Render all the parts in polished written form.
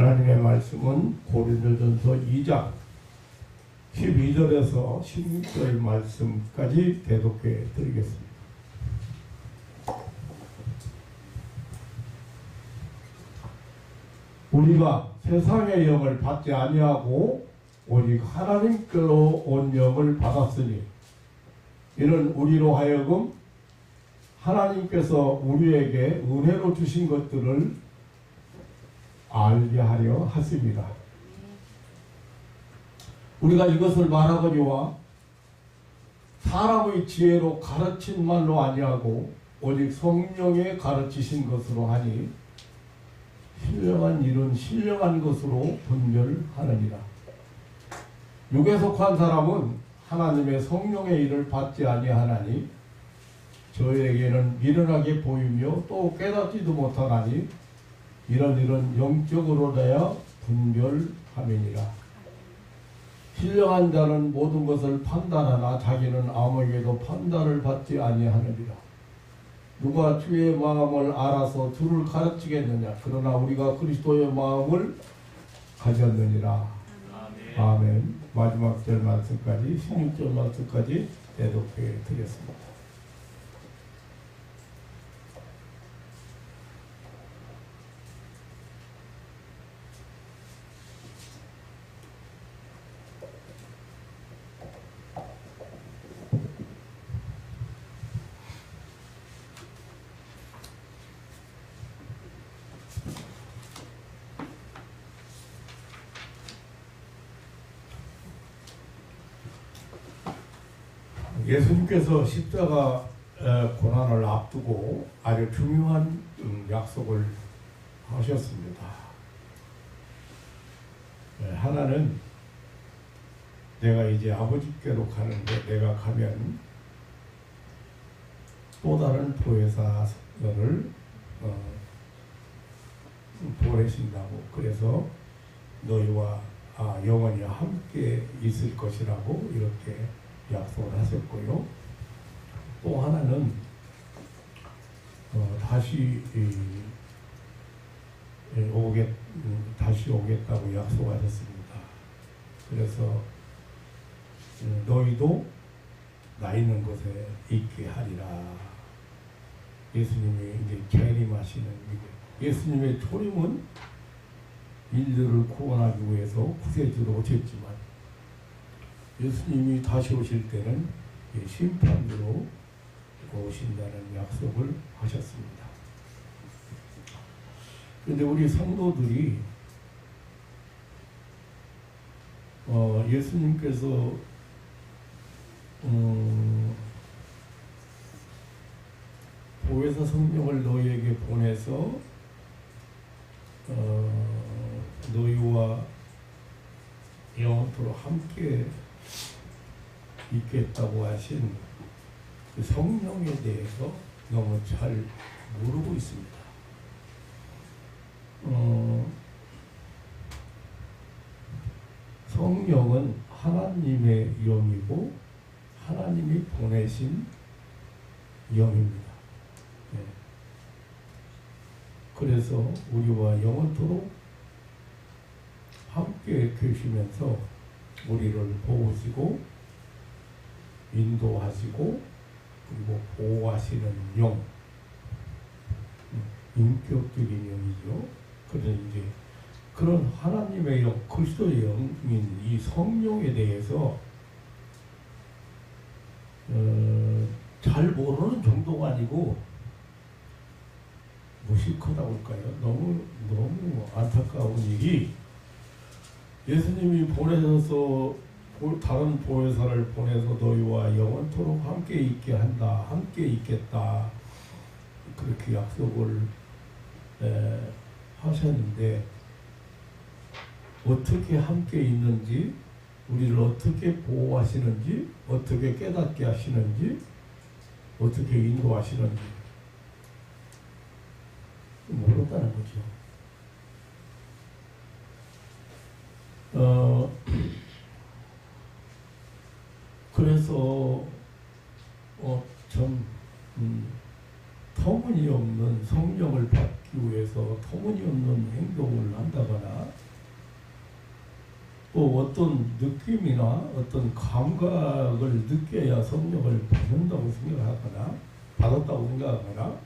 하나님의 말씀은 고린도전서 2장 12절에서 16절 말씀까지 대독해 드리겠습니다. 우리가 세상의 영을 받지 아니하고 오직 하나님께로 온 영을 받았으니 이는 우리로 하여금 하나님께서 우리에게 은혜로 주신 것들을 알게 하려 하십니다. 우리가 이것을 말하거니와 사람의 지혜로 가르친 말로 아니하고 오직 성령에 가르치신 것으로 하니 신령한 일은 신령한 것으로 분별하느니라. 육에 속한 사람은 하나님의 성령의 일을 받지 아니하나니 저에게는 미련하게 보이며 또 깨닫지도 못하나니 이런 일은 영적으로 내야 분별함이니라. 신령한 자는 모든 것을 판단하나 자기는 아무에게도 판단을 받지 아니하느니라. 누가 주의 마음을 알아서 주를 가르치겠느냐. 그러나 우리가 그리스도의 마음을 가졌느니라. 아멘. 마지막 절 말씀까지 16절 말씀까지 대독해 드렸습니다. 예수님께서 십자가 고난을 앞두고 아주 중요한 약속을 하셨습니다. 하나는 내가 이제 아버지께로 가는데 내가 가면 또 다른 보혜사를 보내신다고, 그래서 너희와 영원히 함께 있을 것이라고 이렇게 약속을 하셨고요. 또 하나는 다시 오겠다고 약속하셨습니다. 그래서 너희도 나 있는 곳에 있게 하리라. 예수님이 이제 재림하시는, 예수님의 초림은 인류를 구원하기 위해서 구세주로 오셨지만 예수님이 다시 오실 때는 심판으로 오신다는 약속을 하셨습니다. 그런데 우리 성도들이 예수님께서 보혜사 성령을 너희에게 보내서 너희와 영원토록 함께 있겠다고 하신 그 성령에 대해서 너무 잘 모르고 있습니다. 성령은 하나님의 영이고 하나님이 보내신 영입니다. 네. 그래서 우리와 영원토록 함께 계시면서 우리를 보호하시고 인도하시고 그리고 보호하시는 영, 인격적인 영이죠. 그래서 이제 그런 하나님의 영, 그리스도의 영인 이 성령에 대해서 잘 모르는 정도가 아니고 무식하다고 할까요? 너무 안타까운 일이, 예수님이 보내셔서 다른 보혜사를 보내서 너희와 영원토록 함께 있게 한다, 함께 있겠다, 그렇게 약속을 하셨는데 어떻게 함께 있는지, 우리를 어떻게 보호하시는지, 어떻게 깨닫게 하시는지, 어떻게 인도하시는지 모른다는 거죠. 그래서 좀 터무니없는 성령을 받기 위해서 터무니없는 행동을 한다거나 또 어떤 느낌이나 어떤 감각을 느껴야 성령을 받는다고 생각하거나 받았다고 생각하거나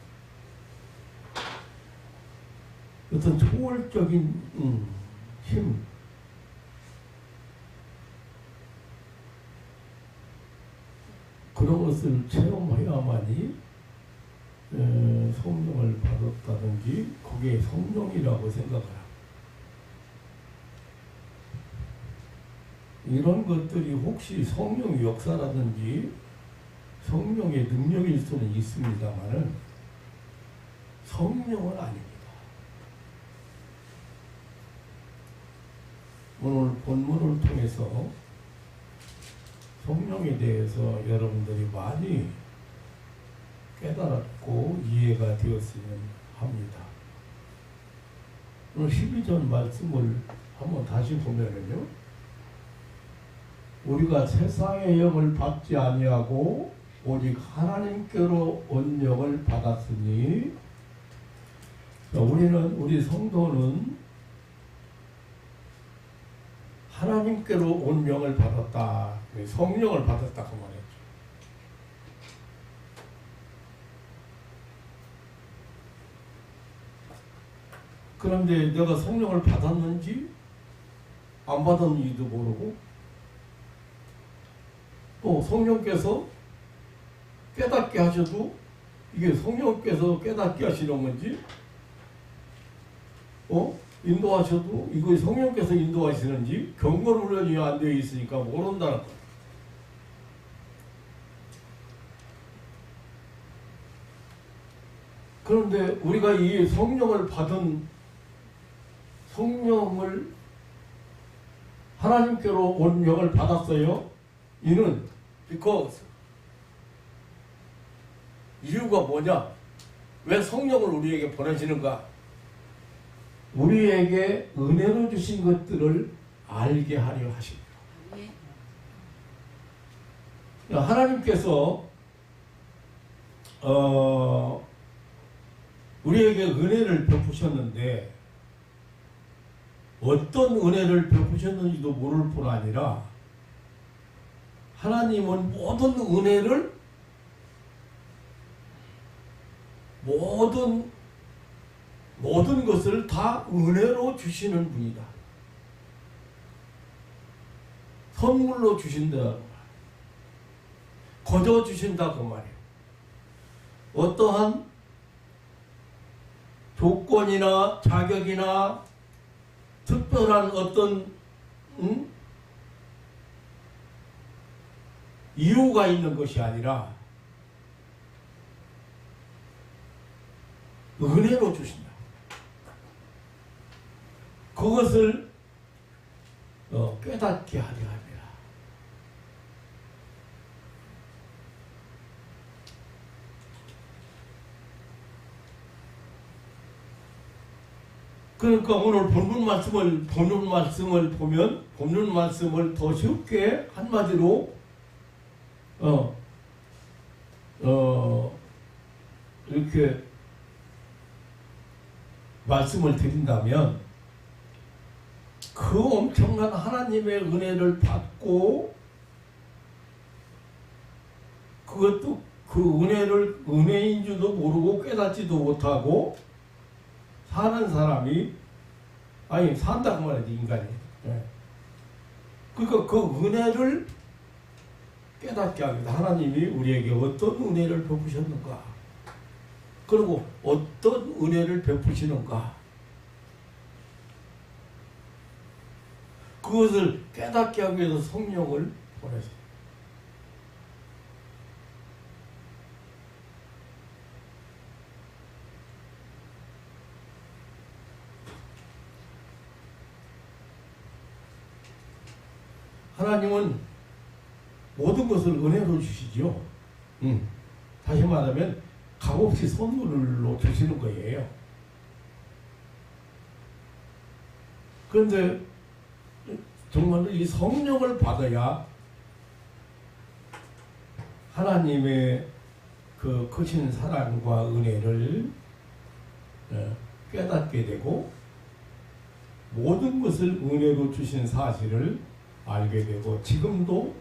어떤 초월적인 힘 그런 것을 체험해야만이 성령을 받았다든지 그게 성령이라고 생각을 합니다. 이런 것들이 혹시 성령의 역사라든지 성령의 능력일 수는 있습니다만은 성령은 아닙니다. 오늘 본문을 통해서 성령에 대해서 여러분들이 많이 깨달았고 이해가 되었으면 합니다. 오늘 12절 말씀을 한번 다시 보면은요. 우리가 세상의 영을 받지 아니하고 오직 하나님께로 온 영을 받았으니 우리 성도는 하나님께로 온 영을 받았다. 성령을 받았다 그 말이죠. 그런데 내가 성령을 받았는지 안 받았는지도 모르고 또 성령께서 깨닫게 하셔도 이게 성령께서 깨닫게 하시는 건지 인도하셔도 이거 성령께서 인도하시는지 경건 훈련이 안 되어 있으니까 모른다는 거예요. 그런데 우리가 이 성령을 받은 성령을 하나님께로 온 영을 받았어요. 이는 because 이유가 뭐냐? 왜 성령을 우리에게 보내시는가? 우리에게 은혜로 주신 것들을 알게 하려 하십니다. 하나님께서 우리에게 은혜를 베푸셨는데 어떤 은혜를 베푸셨는지도 모를 뿐 아니라 하나님은 모든 은혜를 모든 것을 다 은혜로 주시는 분이다. 선물로 주신다. 거저 주신다 그 말이에요. 어떠한 조건이나 자격이나 특별한 어떤 이유가 있는 것이 아니라 은혜로 주신다. 그것을 깨닫게 하려 합니다. 그러니까 오늘 본문 말씀을 보면 본문 말씀을 더 쉽게 한마디로 이렇게 말씀을 드린다면 그 엄청난 하나님의 은혜를 받고 그것도 그 은혜를 은혜인 줄도 모르고 깨닫지도 못하고 사는 사람이 산다고 말해야지 인간이. 그러니까 그 은혜를 깨닫게 합니다. 하나님이 우리에게 어떤 은혜를 베푸셨는가, 그리고 어떤 은혜를 베푸시는가, 그것을 깨닫게 하기 위해서 성령을 보내세요. 하나님은 모든 것을 은혜로 주시죠. 다시 말하면 값없이 선물로 주시는 거예요. 그런데 정말로 이 성령을 받아야 하나님의 그 크신 사랑과 은혜를 깨닫게 되고 모든 것을 은혜로 주신 사실을 알게 되고 지금도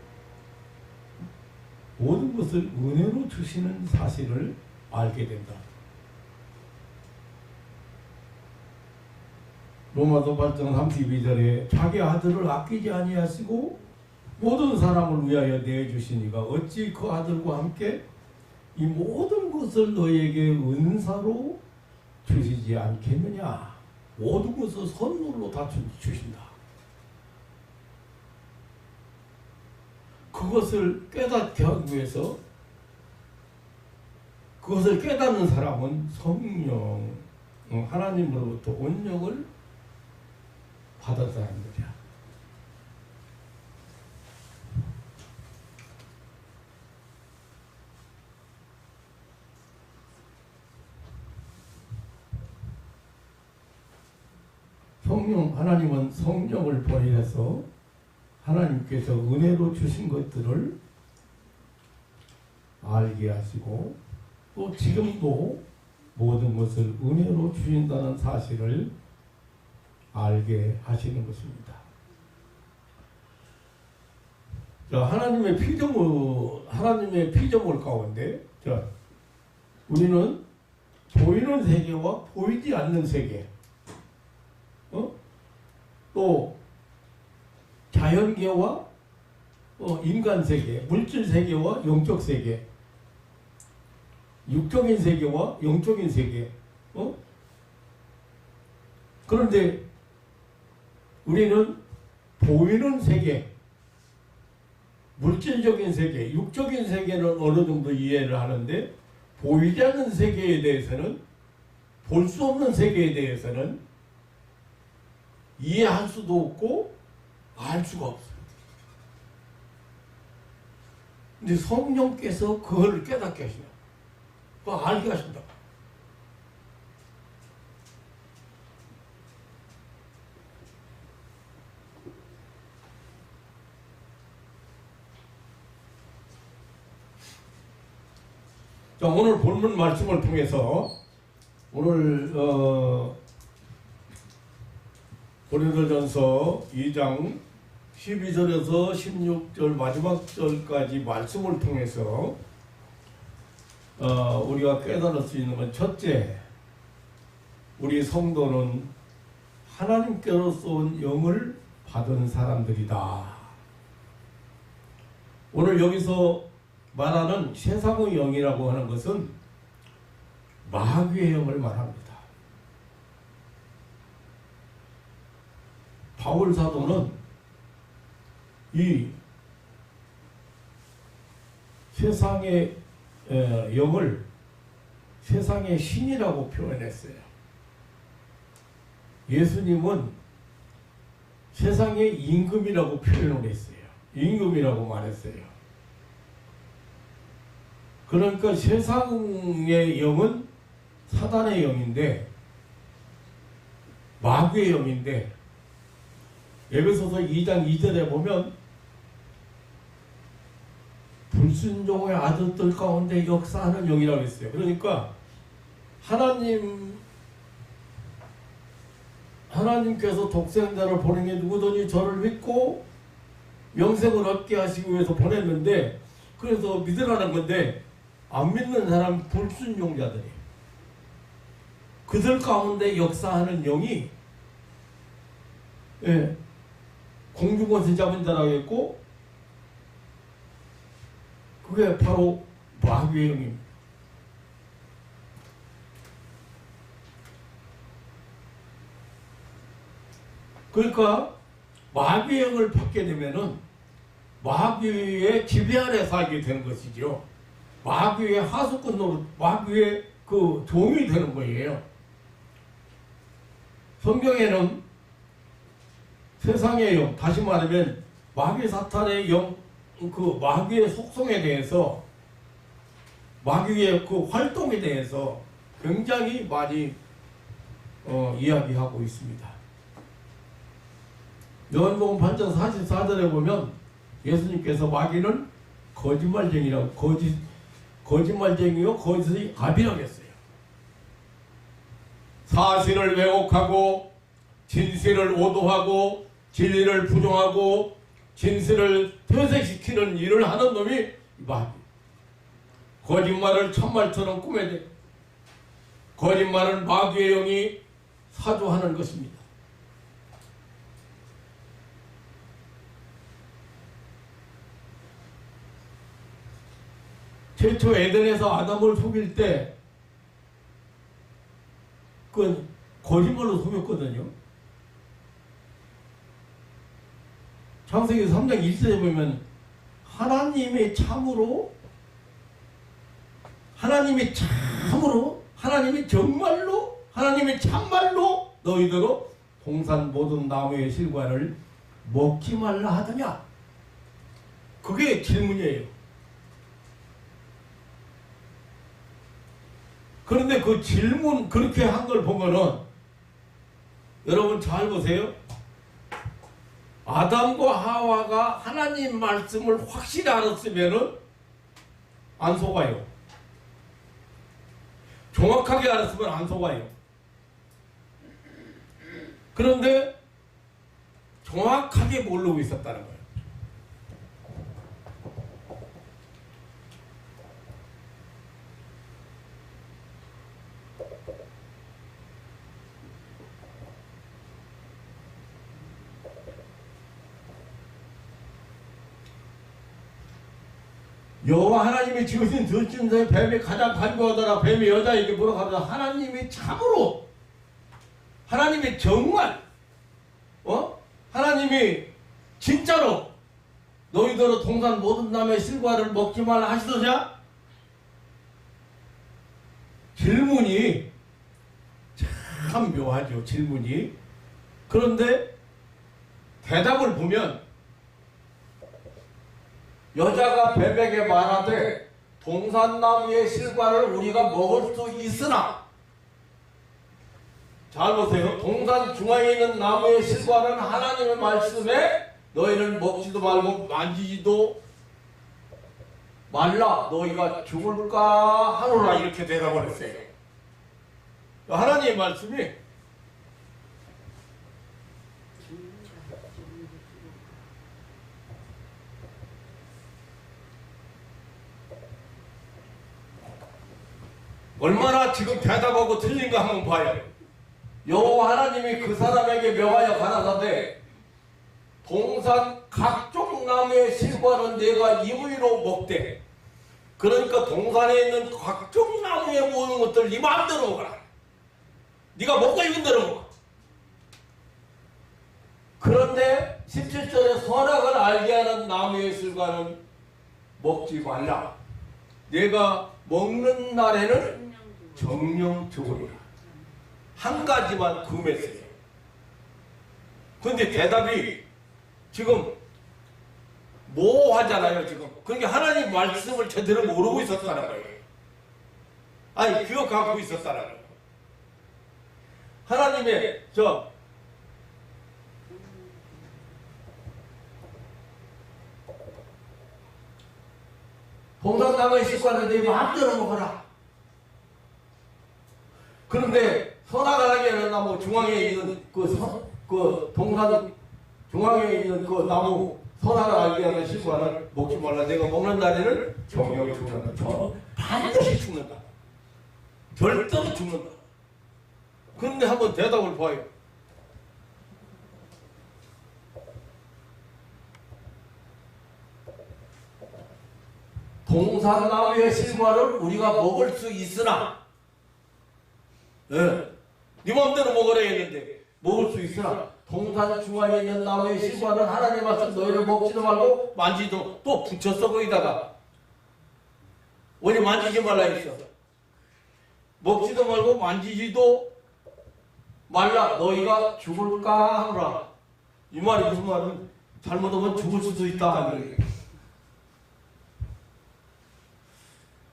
모든 것을 은혜로 주시는 사실을 알게 된다. 로마서 8장 32절에 자기 아들을 아끼지 아니하시고 모든 사람을 위하여 내주시니가 어찌 그 아들과 함께 이 모든 것을 너에게 은사로 주시지 않겠느냐. 모든 것을 선물로 다 주신다. 그것을 깨닫게 하기 위해서 그것을 깨닫는 사람은 성령 하나님으로부터 온영을 받은 사람들이야. 하나님은 성령을 보내서 하나님께서 은혜로 주신 것들을 알게 하시고 또 지금도 모든 것을 은혜로 주신다는 사실을 알게 하시는 것입니다. 자, 하나님의 피조물 가운데 우리는 보이는 세계와 보이지 않는 세계, 또 자연계와 인간 세계, 물질 세계와 영적 세계, 육적인 세계와 영적인 세계. 그런데 우리는 보이는 세계, 물질적인 세계, 육적인 세계는 어느 정도 이해를 하는데 보이지 않는 세계에 대해서는, 볼 수 없는 세계에 대해서는 이해할 수도 없고 알 수가 없어요. 근데 성령께서 그걸 깨닫게 하시냐, 그걸 알게 하신다. 자, 오늘 본문 말씀을 통해서 오늘 고린도전서 2장 12절에서 16절 마지막 절까지 말씀을 통해서 우리가 깨달을 수 있는 건, 첫째, 우리 성도는 하나님께로서 온 영을 받은 사람들이다. 오늘 여기서 말하는 세상의 영이라고 하는 것은 마귀의 영을 말합니다. 바울 사도는 이 세상의 영을 세상의 신이라고 표현했어요. 예수님은 세상의 임금이라고 표현을 했어요. 임금이라고 말했어요. 그러니까 세상의 영은 사단의 영인데, 마귀의 영인데, 에베소서 2장 2절에 보면 불순종의 아들들 가운데 역사하는 영이라고 했어요. 그러니까 하나님께서 독생자를 보낸 게 누구더니 저를 믿고 영생을 얻게 하시기 위해서 보냈는데, 그래서 믿으라는 건데 안 믿는 사람 불순종자들이에요. 그들 가운데 역사하는 영이 공중권세 잡은 자라고 했고, 그게 바로 마귀의 영입니다. 그러니까 마귀의 영을 받게 되면은 마귀의 지배 아래 살게 되는 것이죠. 마귀의 하수꾼 노릇, 마귀의 그 종이 되는 거예요. 성경에는 세상의 영, 다시 말하면 마귀 사탄의 영, 그 마귀의 속성에 대해서, 마귀의 그 활동에 대해서 굉장히 많이 이야기하고 있습니다. 요한복음 8장 44절에 보면 예수님께서 마귀는 거짓말쟁이라고, 거짓말쟁이요 거짓의 아비라고 했어요. 사실을 왜곡하고 진실을 오도하고 진리를 부정하고 진실을 퇴색시키는 일을 하는 놈이 마귀. 거짓말을 참말처럼 꾸며대. 거짓말은 마귀의 영이 사주하는 것입니다. 최초 에덴에서 아담을 속일 때 그건 거짓말로 속였거든요. 창세기 3장 1절에 보면 하나님이 참으로 하나님이 정말로 하나님이 참말로 너희대로 동산 모든 나무의 실과를 먹지 말라 하더냐. 그게 질문이에요. 그런데 그 질문 그렇게 한 걸 보면은 여러분 잘 보세요. 아담과 하와가 하나님 말씀을 확실히 알았으면은 안 속아요. 정확하게 알았으면 안 속아요. 그런데 정확하게 모르고 있었다는 거예요. 여호와 하나님이 지으신 들짐승 뱀이 가장 간교하더라. 뱀이 여자에게 물어가면서 하나님이 참으로 하나님이 정말 하나님이 진짜로 너희들은 동산 모든 나무의 실과를 먹지 말라 하시더냐? 질문이 참 묘하죠. 질문이. 그런데 대답을 보면 여자가 뱀에게 말하되 동산나무의 실과를 우리가 먹을 수 있으나, 잘 보세요. 동산 중앙에 있는 나무의 실과는 하나님의 말씀에 너희는 먹지도 말고 만지지도 말라 너희가 죽을까 하노라 이렇게 대답을 했어요. 하나님의 말씀이 얼마나 지금 대답하고 틀린가 한번 봐요. 여호와 하나님이 그 사람에게 명하여 가라사대 동산 각종 나무의 실과는 내가 임의로 먹되, 그러니까 동산에 있는 각종 나무의 모든 것들 네 마음대로 먹어라. 네가 먹고 싶은 대로 먹어. 그런데 17절에 선악을 알게 하는 나무의 실과는 먹지 말라. 내가 먹는 날에는 정령 죽으리라. 한 가지만 금했어요. 그런데 대답이 지금 모호하잖아요. 지금 그러니까 하나님 말씀을 제대로 모르고 있었다는 거예요. 아니 기억 갖고 있었다는 거예요. 하나님의 동산나무의 실과는 네 마음대로 먹어라. 그런데 선악을 알게 하는 나무 중앙에 있는 그 동산 중앙에 있는 그 나무 선악을 알게 하는 실과는 먹지 말라. 내가 먹는 날에는 정령 죽는다. 반드시 죽는다. 절대로 죽는다. 그런데 한번 대답을 봐요. 동산나무의 실과를 우리가 먹을 수 있으나, 네 마음대로 먹으라 했는데 먹을 수 있으나 동산 중앙에 있는 나무의 실과는 하나님 말씀 너희를 먹지도 말고 만지도, 또 붙였어 거기다가. 원래 만지지 말라 했어. 먹지도 말고 만지지도 말라 너희가 죽을까 하노라. 이 말이 무슨 말은 잘못하면 죽을 수도 있다.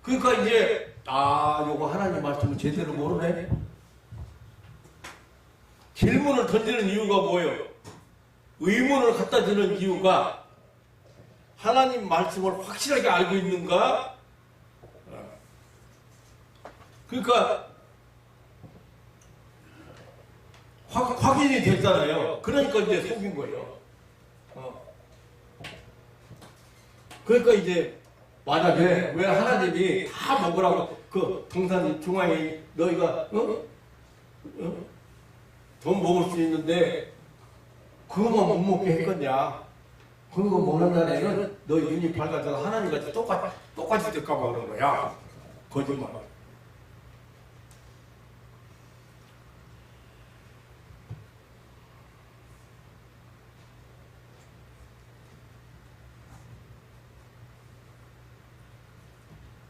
그러니까 이제 요거 하나님 말씀을 제대로 모르네. 질문을 던지는 이유가 뭐예요? 의문을 갖다 주는 이유가 하나님 말씀을 확실하게 알고 있는가? 그러니까 확인이 됐잖아요. 그러니까 이제 속인 거예요. 그러니까 이제 만약에 왜 하나님이 다 먹으라고 그 동산 중앙에 너희가 돈 먹을 수 있는데 그거만 못 먹게 했겠냐? 그거 먹는 날에는 너희 눈이 밝아져서 하나님같이 똑같이 될까 봐 그런 거야. 거짓말.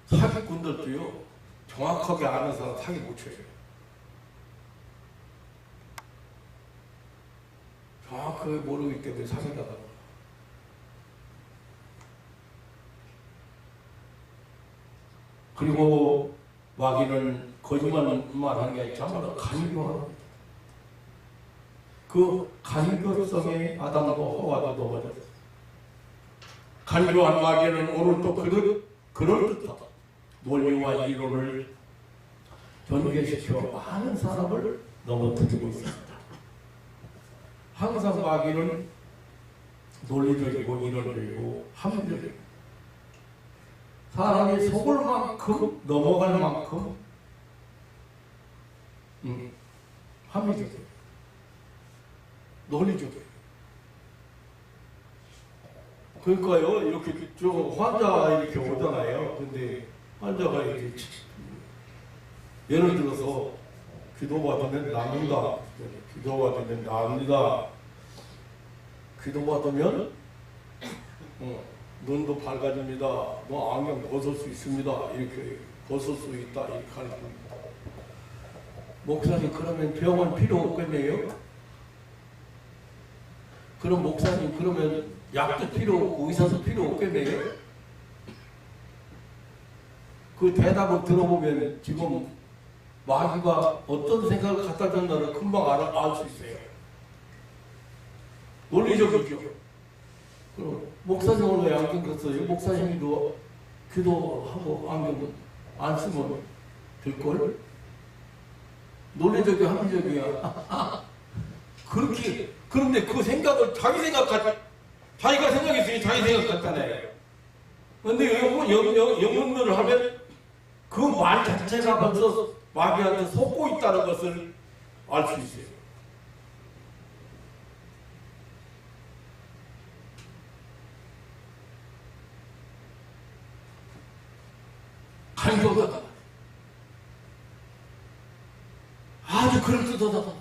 사기꾼들도요, 정확하게 아는 사람 사기 못 쳐요. 정확하게 모르기 때문에 사기가 나요. 그리고 마귀는 거짓말만 하는 게 아니라 정말 간교하는 그 간교성에 아담도 하와도 넘어졌어요. 간교한 마귀는 오늘도 그럴듯하다. 논리와 이론을 전개시켜 많은 사람을 넘어뜨리고 있습니다. 항상 마귀는 논리적이고 이론적이고 합리적이고 사람이 속을 만큼 넘어갈 만큼 합리적이에요. 논리적이에요. 그러니까요, 이렇게 저 환자 이렇게 오잖아요. 근데 환자가 이렇게 예를 들어서 기도받으면 납니다. 기도받으면 납니다. 기도받으면 눈도 밝아집니다. 뭐 안경 벗을 수 있습니다. 이렇게 벗을 수 있다. 이렇게 가르칩니다. 목사님 그러면 병원 필요 없겠네요? 그럼 목사님 그러면 약도 필요 없고 의사도 필요 없겠네요? 그 대답을 들어보면 지금 마귀가 어떤 생각을 갖다 줬나를 금방 알 수 있어요. 논리적이죠. 그럼 목사님은 왜 안경 썼어요? 목사님도 기도하고 안경은 안 쓰면 될걸? 논리적이야, 합리적이야. 그렇게, 그런데 그 생각을 자기가 생각했으니 자기 생각 같잖아요. 근데 영문을 하면 그 말 자체가 벌써 마귀한테 속고 있다는 것을 알 수 있어요. 간교하다. 아주 그럴듯하다.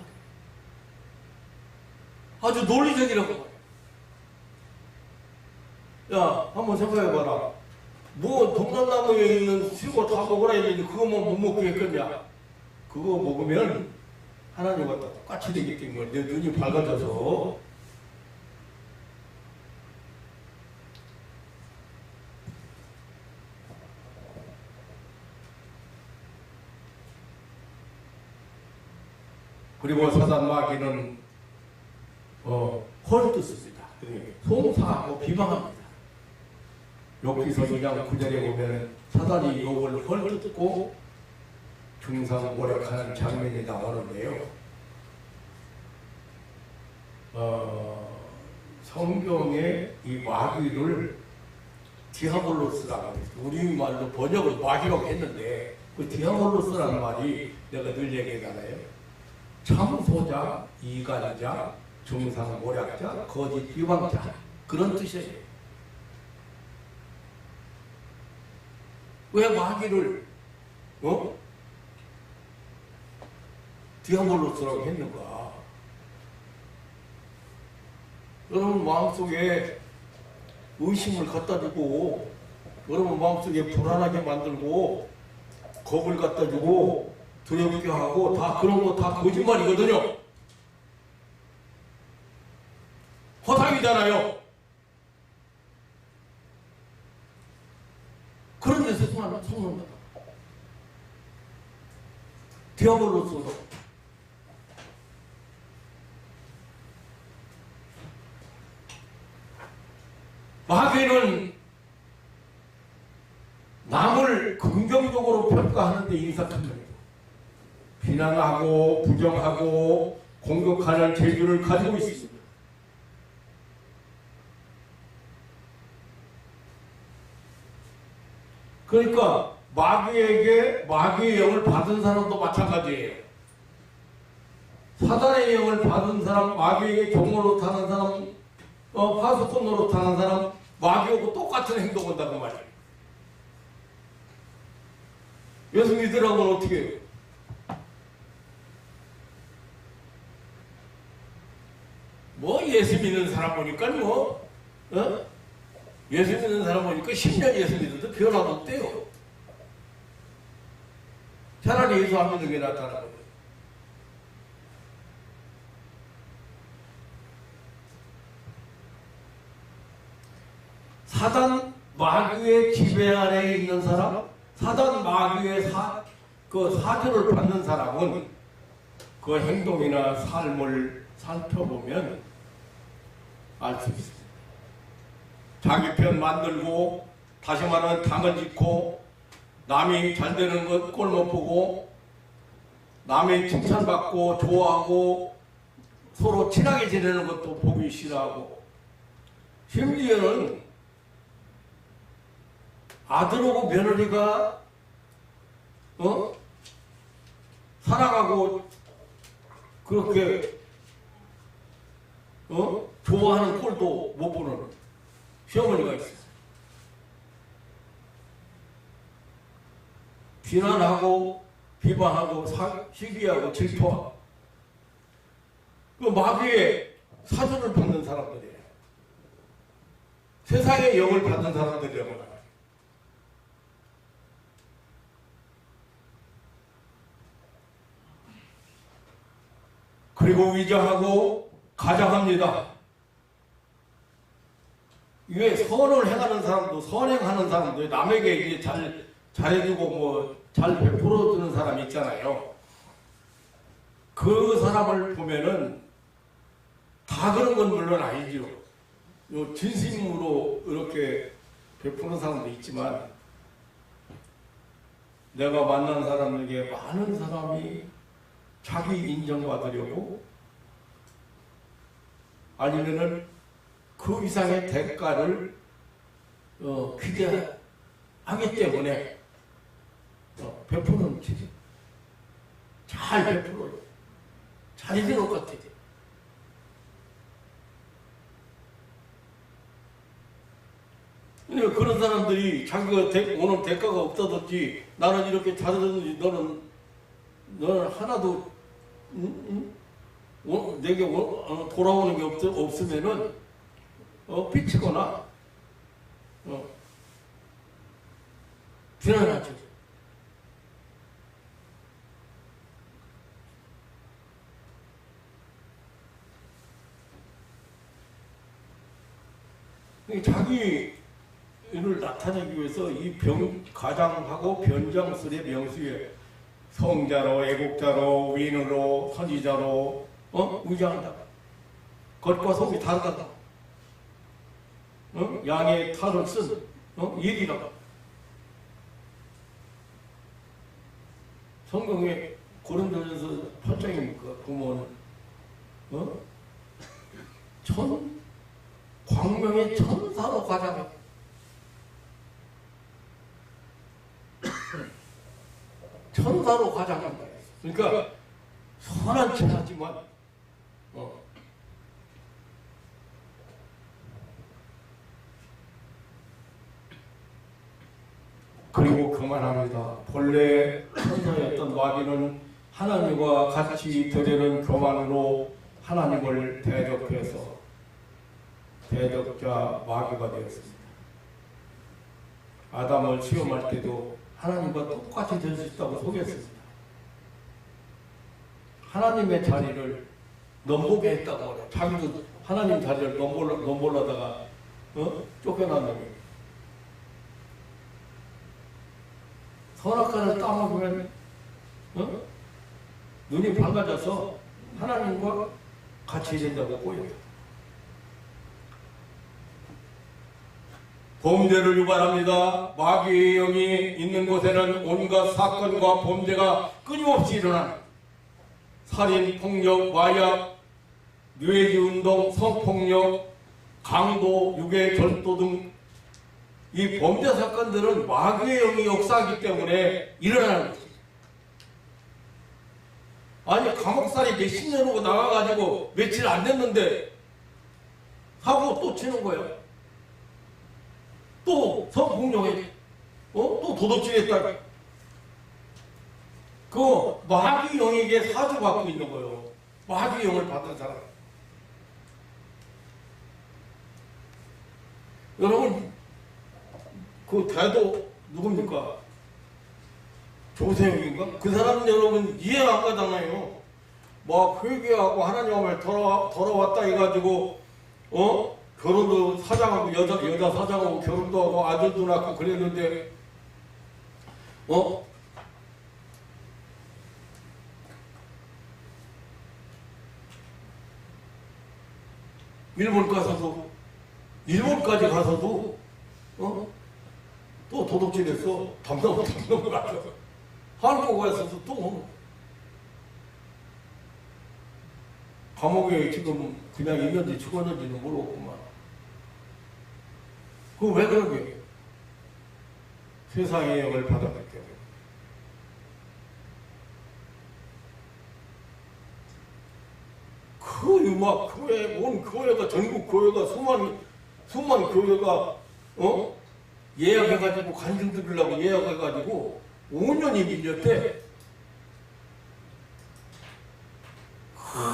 아주 논리적이라고. 야, 한번 생각해봐라. 뭐 동산나무에 있는 수고 다 먹으라 했는데 그거만 못 먹게 했겠냐? 그거 먹으면 하나님과 똑같이 되기 때문에 내 눈이 밝아져서 그리고 사단 마귀는 헐뜯습니다. 송사하고 비방합니다. 욥기서 2장 9절에 보면 사단이 욥을 헐뜯고 중상모략하는 장면이 나오는데요. 성경에 이 마귀를 디아볼로스라고 합니다. 우리말로 번역을 마귀라고 했는데 그 디아볼로스라는 말이 내가 늘 얘기하잖아요. 참소자, 이간자, 중상모략자, 거짓 비방자 그런 뜻이에요. 왜 마귀를 디아볼로스라고 했는가? 여러분 마음속에 의심을 갖다 주고 여러분 마음속에 불안하게 만들고 겁을 갖다 주고 두렵게 하고 다 그런 거 다 거짓말이거든요. 허상이잖아요. 그런 데서 속는 거다. 디아볼로스로 마귀는 남을 긍정적으로 평가하는 데 인사합니다. 비난하고 부정하고 공격하는 재주를 가지고 있습니다. 그러니까 마귀에게 마귀의 영을 받은 사람도 마찬가지예요. 사단의 영을 받은 사람, 마귀에게 경고 노릇하는 사람, 파수꾼 노릇하는 사람, 마귀하고 똑같은 행동 한다고 말이에요. 예수 믿으라고는 어떻게 해요? 뭐 예수 믿는 사람 보니까 예수 믿는 사람 보니까 10년 예수 믿어도 변화도 없대요. 차라리 예수 안 믿는 게 낫다는 거예요. 사단 마귀의 지배 아래에 있는 사람, 사단 마귀의 사주를 받는 사람은 그 행동이나 삶을 살펴보면 알 수 있습니다. 자기 편 만들고, 다시 말하면 당을 짓고, 남이 잘 되는 것 꼴 못 보고, 남이 칭찬받고 좋아하고 서로 친하게 지내는 것도 보기 싫어하고, 심지어는 아들하고 며느리가 살아가고 그렇게 좋아하는 꼴도 못 보는 시어머니가 있어요. 비난하고 비방하고 시기하고 질투하고 그 마귀의 사주를 받는 사람들이에요. 세상의 영을 받는 사람들이라고 말해요. 그리고 위장하고 가장합니다. 이게 선을 행하는 사람도 선행하는 사람도 남에게 이게 잘해주고 뭐 잘 베풀어주는 사람이 있잖아요. 그 사람을 보면은 다 그런 건 물론 아니죠. 진심으로 이렇게 베푸는 사람도 있지만 내가 만난 사람에게 많은 사람이 자기 인정받으려고 아니면은 그 이상의 대가를 기대하기 때문에 베푸는 거지. 잘 베풀어요. 잘 해줄 것 같아. 그런 사람들이 자기가 오는 대가가 없다든지 나는 이렇게 잘하든지 너는 하나도 내게 돌아오는 게 없으면은 삐치거나 비난하죠. 자기를 나타내기 위해서 이 가장하고 변장술의 명수에 성자로, 애국자로, 위인으로, 선지자로 위장한다. 겉과 속이 다르다. 양의 탈을 쓴 일이라. 성경에 고린도전서 8장입니까? 보면 광명의 천사로 가장 천사로 가장 그러니까 선한 척 하지만 그리고 그만합니다. 본래 천사였던 마귀는 하나님과 같이 되려는 교만으로 하나님을 대적해서 대적자 마귀가 되었습니다. 아담을 시험할 때도 하나님과 똑같이 될 수 있다고 속였습니다. 하나님의 자리를 넘보게 했다고 그래요. 자기도 하나님 자리를 넘보려다가 쫓겨났는데 선악과를 따먹으면 눈이 밝아져서 하나님과 같이 된다고 꼬여요. 범죄를 유발합니다. 마귀의 영이 있는 곳에는 온갖 사건과 범죄가 끊임없이 일어나는 살인, 폭력, 마약, 뇌지 운동, 성폭력, 강도, 유괴, 절도 등 이 범죄 사건들은 마귀의 영이 역사하기 때문에 일어나는 거지. 아니 감옥살이 몇십 년 후고 나가가지고 며칠 안 됐는데 사고 또 치는 거야. 또 성폭력에 또 도둑질했다. 그 마귀 영에게 사주받고 있는 거예요. 마귀 영을 받은 사람. 여러분 그 대도 누굽니까? 조세웅인가? 그 사람은 여러분 이해가 안 가잖아요. 막 회개하고 하나님 앞에 돌아왔다 해가지고 결혼도 사장하고 여자 사장하고 결혼도 하고 아들도 낳고 그랬는데 일본까지 가서도 또 도둑질했어. 담당 가서 한국 가서도 또 감옥에 지금 그냥 있는지 죽었는지는 모르겠구만. 그 왜 그런 거예요? 세상의 영을 받았기 때문에. 그 음악 교회 온 교회가 전국 교회가 수만 교회가 예약해가지고 간증 드리려고 예약해가지고 5년이 밀렸대.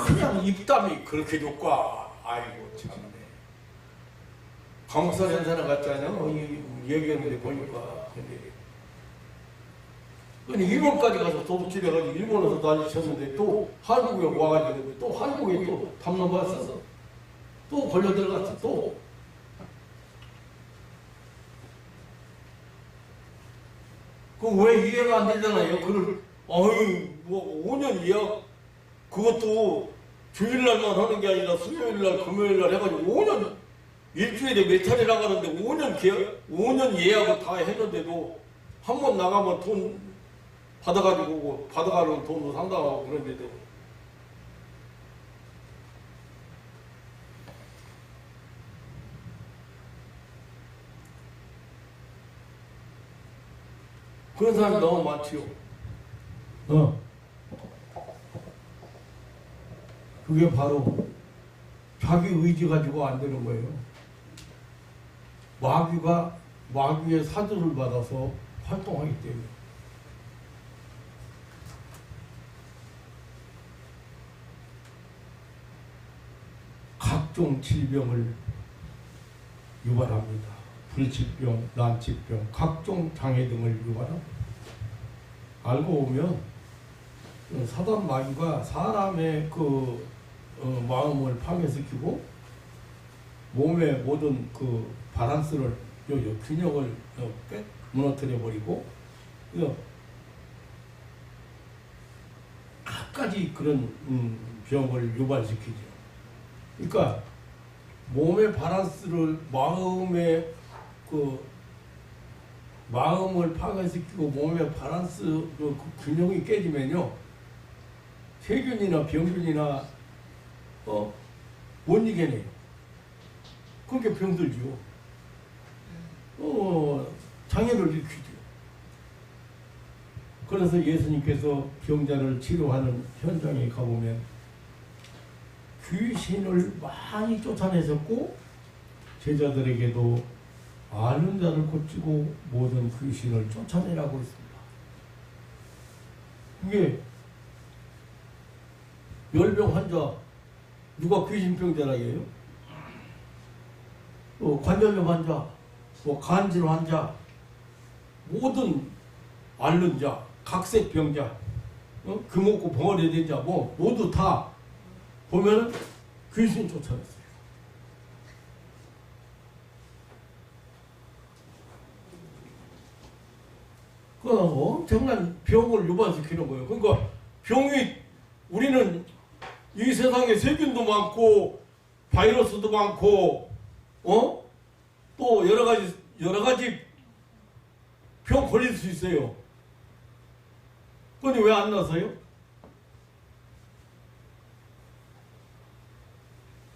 그냥 입담이 그렇게 좋까. 아이고 참네. 감옥살 연사나 같잖아요. 얘기했는데 보니까. 근데 일본까지 가서 도둑질해가지고 일본에서 난리 쳤는데 또 한국에 와가지고 또 한국에 또 담론봤어. 또 걸려 들어갔어. 또. 그 왜 이해가 안 되잖아요. 그걸 뭐 5년 예약 그것도 주일날만 하는 게 아니라 수요일날 금요일날 해가지고 5년 일주일에 몇 차례 나가는데 5년 예약을 다 했는데도 한 번 나가면 돈 받아가지고 받아가는 돈도 상당하고 그런데도 그런 사람이 너무 많지요. 그게 바로 자기 의지 가지고 안 되는 거예요. 마귀의 사주를 받아서 활동하기 때문에. 각종 질병을 유발합니다. 불치병, 난치병, 각종 장애 등을 유발합니다. 알고 보면 사단 마귀가 사람의 마음을 파괴시키고 몸의 모든 그 바란스를 균형을 무너뜨려 버리고 갖가지 그런 병을 유발시키죠. 그러니까 몸의 바란스를 마음을 파괴시키고 몸의 바란스 그 균형이 깨지면요 세균이나 병균이나 못 이겨내요. 그러니까 병들죠. 장애를 일으키죠. 그래서 예수님께서 병자를 치료하는 현장에 가보면 귀신을 많이 쫓아내셨고 제자들에게도 앓는 자를 고치고 모든 귀신을 쫓아내라고 했습니다. 이게 열병 환자 누가 귀신병자라 해요? 관절염 환자, 간질 환자, 모든 앓는 자, 각색병자, 금옥고 벙어리 된 자, 모두 다 보면 귀신 쫓아냈어요. 그 엄청난 병을 유발시키는 거예요. 그러니까 우리는 이 세상에 세균도 많고 바이러스도 많고 또 여러 가지 병 걸릴 수 있어요. 그런데 왜 안 나서요?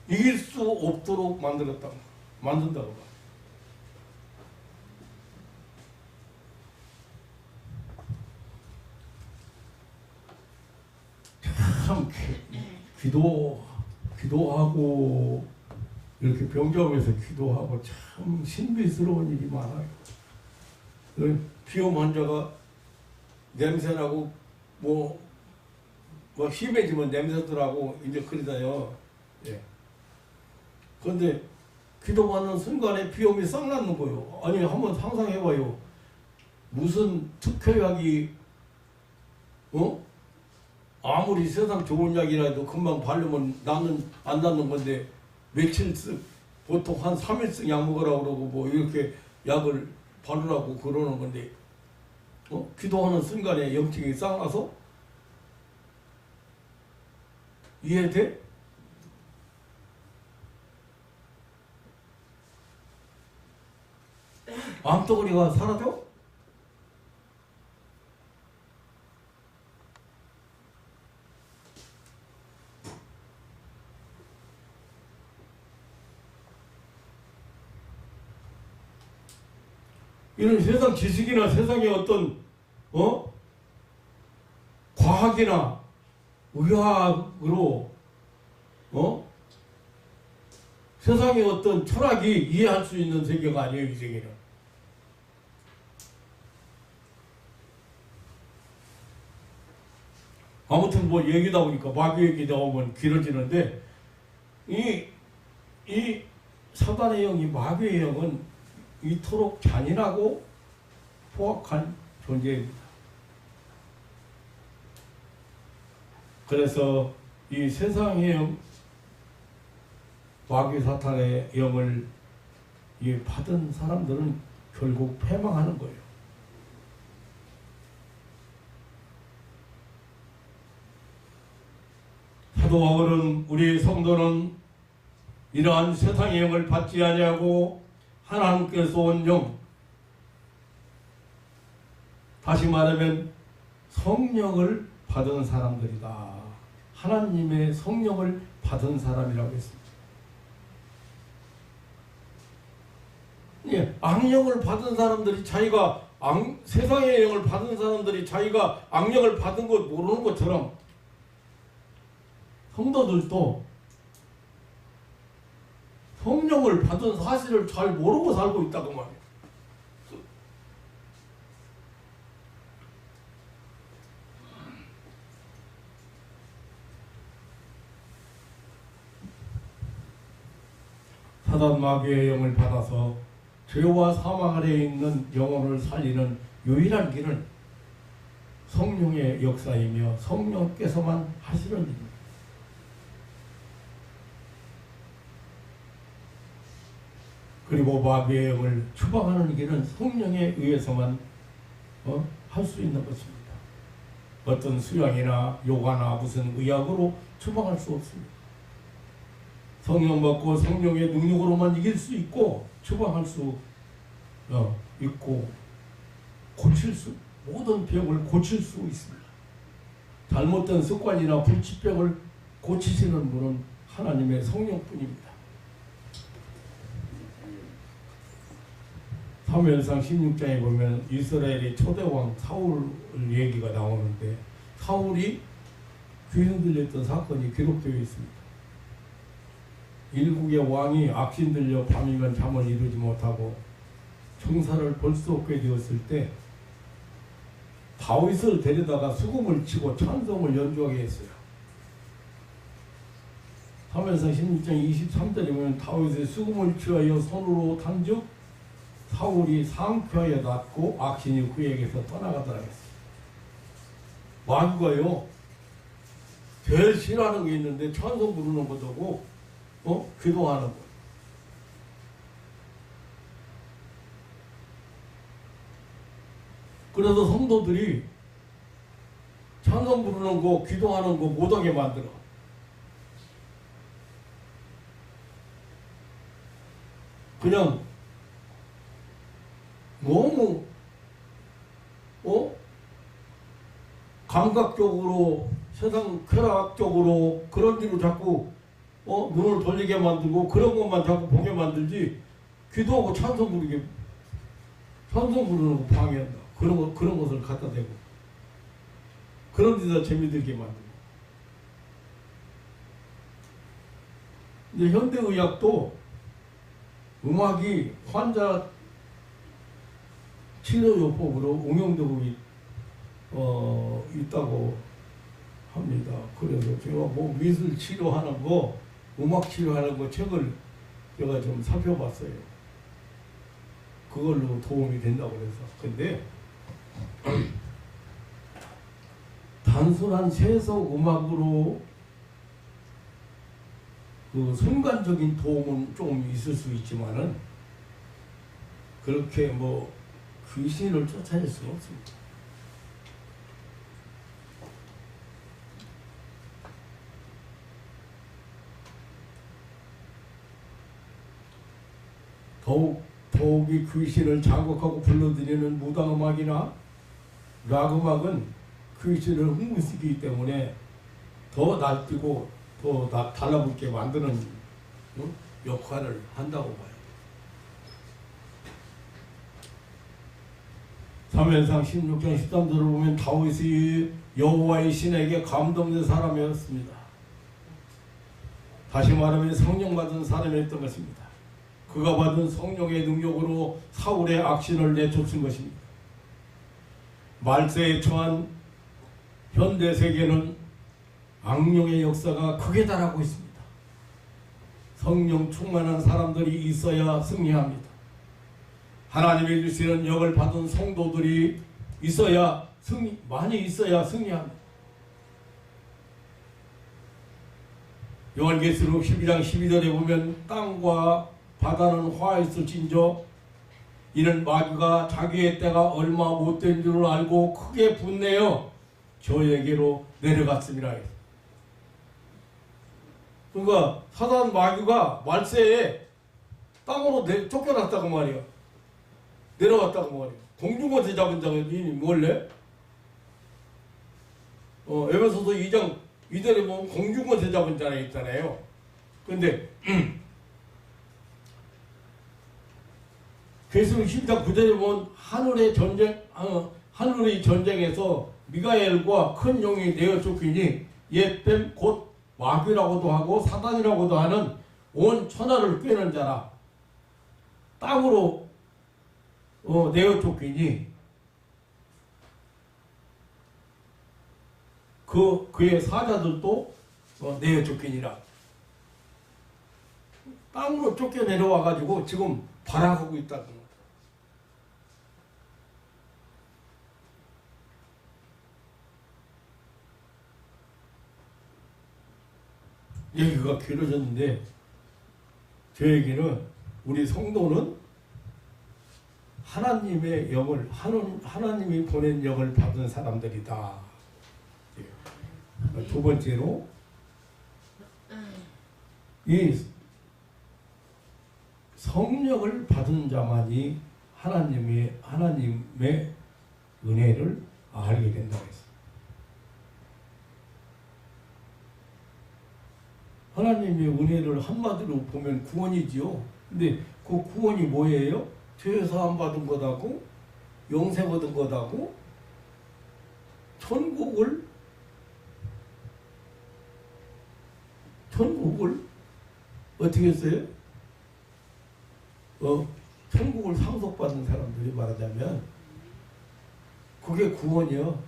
이길 수 없도록 만든다고 봐. 참 기도하고 이렇게 병자호에서 기도하고 참 신비스러운 일이 많아요. 비염 환자가 냄새나고 뭐 심해지면 냄새들하고 이제 그러다요. 예. 그런데 기도받는 순간에 비염이 싹 낫는 거예요. 아니 한번 상상해봐요. 무슨 특효약이 아무리 세상 좋은 약이라도 금방 바르면 안 낫는 건데 며칠씩 보통 한 3일씩 약 먹으라고 그러고 뭐 이렇게 약을 바르라고 그러는 건데 기도하는 순간에 염증이 싹 나서 이해돼? 암덩어리가 사라져? 이런 세상 지식이나 세상의 어떤 과학이나 의학으로 세상의 어떤 철학이 이해할 수 있는 세계가 아니에요. 이 세계는. 아무튼 뭐 얘기다 보니까 마귀 얘기다 보면 길어지는데 이 사단의 영, 이 마귀의 영은 이토록 잔인하고 포악한 존재입니다. 그래서 이 세상의 영, 마귀 사탄의 영을 받은 사람들은 결국 패망하는 거예요. 사도 바울은 우리 성도는 이러한 세상의 영을 받지 아니하고 하나님께서 온 영, 다시 말하면 성령을 받은 사람들이다. 하나님의 성령을 받은 사람이라고 했습니다. 예, 악령을 받은 사람들이 자기가 세상의 영을 받은 사람들이 자기가 악령을 받은 것 모르는 것처럼 성도들도 성령을 받은 사실을 잘 모르고 살고 있다고 말이에요. 사단 마귀의 영을 받아서 죄와 사망 아래에 있는 영혼을 살리는 유일한 길은 성령의 역사이며 성령께서만 하시는 일입니다. 그리고 마귀의 영을 추방하는 길은 성령에 의해서만 할 수 있는 것입니다. 어떤 수양이나 요가나 무슨 의학으로 추방할 수 없습니다. 성령 받고 성령의 능력으로만 이길 수 있고 추방할 수 있고 모든 병을 고칠 수 있습니다. 잘못된 습관이나 불치병을 고치시는 분은 하나님의 성령뿐입니다. 사무엘상 16장에 보면 이스라엘의 초대왕 사울 얘기가 나오는데 사울이 귀 흔들렸던 사건이 기록되어 있습니다. 일국의 왕이 악신 들려 밤이면 잠을 이루지 못하고 청사를 볼 수 없게 되었을 때 다윗을 데려다가 수금을 치고 찬송을 연주하게 했어요. 사무엘상 16장 23절에 보면 다윗의 수금을 취하여 손으로 탄즉 사울이 상쾌하여 낫고 악신이 그에게서 떠나가더라 했어요. 마귀가요 제일 싫어하는 게 있는데 찬송 부르는 것하고 기도하는 것. 그래서 성도들이 찬송 부르는 거, 기도하는 거 못하게 만들어. 그냥 너무 감각적으로 세상 쾌락적으로 그런 일로 자꾸 눈을 돌리게 만들고 그런 것만 자꾸 보게 만들지 기도하고 찬송 부르게 찬송 부르는 거 방해한다. 그런 것을 갖다 대고 그런 데다 재미들게 만들고. 이제 현대의학도 음악이 환자 치료요법으로 응용되고 있다고 합니다. 그래서 제가 뭐 미술 치료하는 거, 음악 치료하는 거 책을 제가 좀 살펴봤어요. 그걸로 도움이 된다고 그래서. 근데 단순한 세속 음악으로 그 순간적인 도움은 좀 있을 수 있지만은 그렇게 뭐 귀신을 쫓아낼 수는 없습니다. 더욱이 귀신을 자극하고 불러들이는 무당음악이나 락음악은 귀신을 흥분시키기 때문에 더 날뛰고 더 달라붙게 만드는 역할을 한다고 봐요. 사무엘상 16장 13절을 보면 다윗이 여호와의 신에게 감동된 사람이었습니다. 다시 말하면 성령 받은 사람이었던 것입니다. 그가 받은 성령의 능력으로 사울의 악신을 내쫓은 것입니다. 말세에 처한 현대 세계는 악령의 역사가 크게 달하고 있습니다. 성령 충만한 사람들이 있어야 승리합니다. 하나님이 주시는 역을 받은 성도들이 많이 있어야 승리합니다. 요한계시록 12장 12절에 보면 땅과 바다는 화했을진저 이는 마귀가 자기의 때가 얼마 못된 줄을 알고 크게 분내어 저에게로 내려갔습니다. 그러니까 사단 마귀가 말세에 땅으로 쫓겨났다고 말이야. 내려갔다고 말이야. 공중권세 잡은 자가 원래 에베소서 2장 2절에 보면 공중권세 잡은 자가 있잖아요. 근데 계시록 12장 9절에 보면 하늘의 전쟁에서 미가엘과 큰 용이 내어 쫓기니 옛뱀 곧 마귀라고도 하고 사단이라고도 하는 온 천하를 꿰는 자라 땅으로 내어 쫓기니 그의 사자들도 내어 쫓기니라. 땅으로 쫓겨 내려와 가지고 지금 발악하고 있다는 거예요. 얘기가 길어졌는데 저 얘기는 우리 성도는 하나님의 역을 하나님이 보낸 역을 받은 사람들이다. 두 번째로 이 성령을 받은 자만이 하나님의 은혜를 알게 된다고 했습니다. 하나님의 은혜를 한마디로 보면 구원이지요. 근데 그 구원이 뭐예요? 죄 사함 받은 거다고, 영생 얻은 거다고, 천국을 어떻게 했어요? 천국을 상속받는 사람들이 말하자면 그게 구원이요.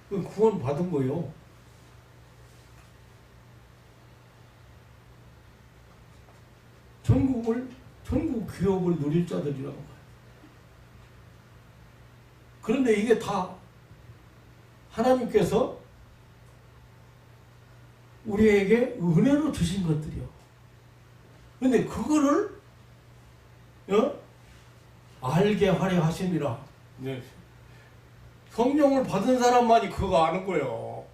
그 구원 받은 거요. 천국 기업을 누릴 자들이라고 말해요. 그런데 이게 다 하나님께서 우리에게 은혜로 주신 것들이요. 그런데 그거를 알게 하려 하심이라. 네. 성령을 받은 사람만이 그거 아는 거예요.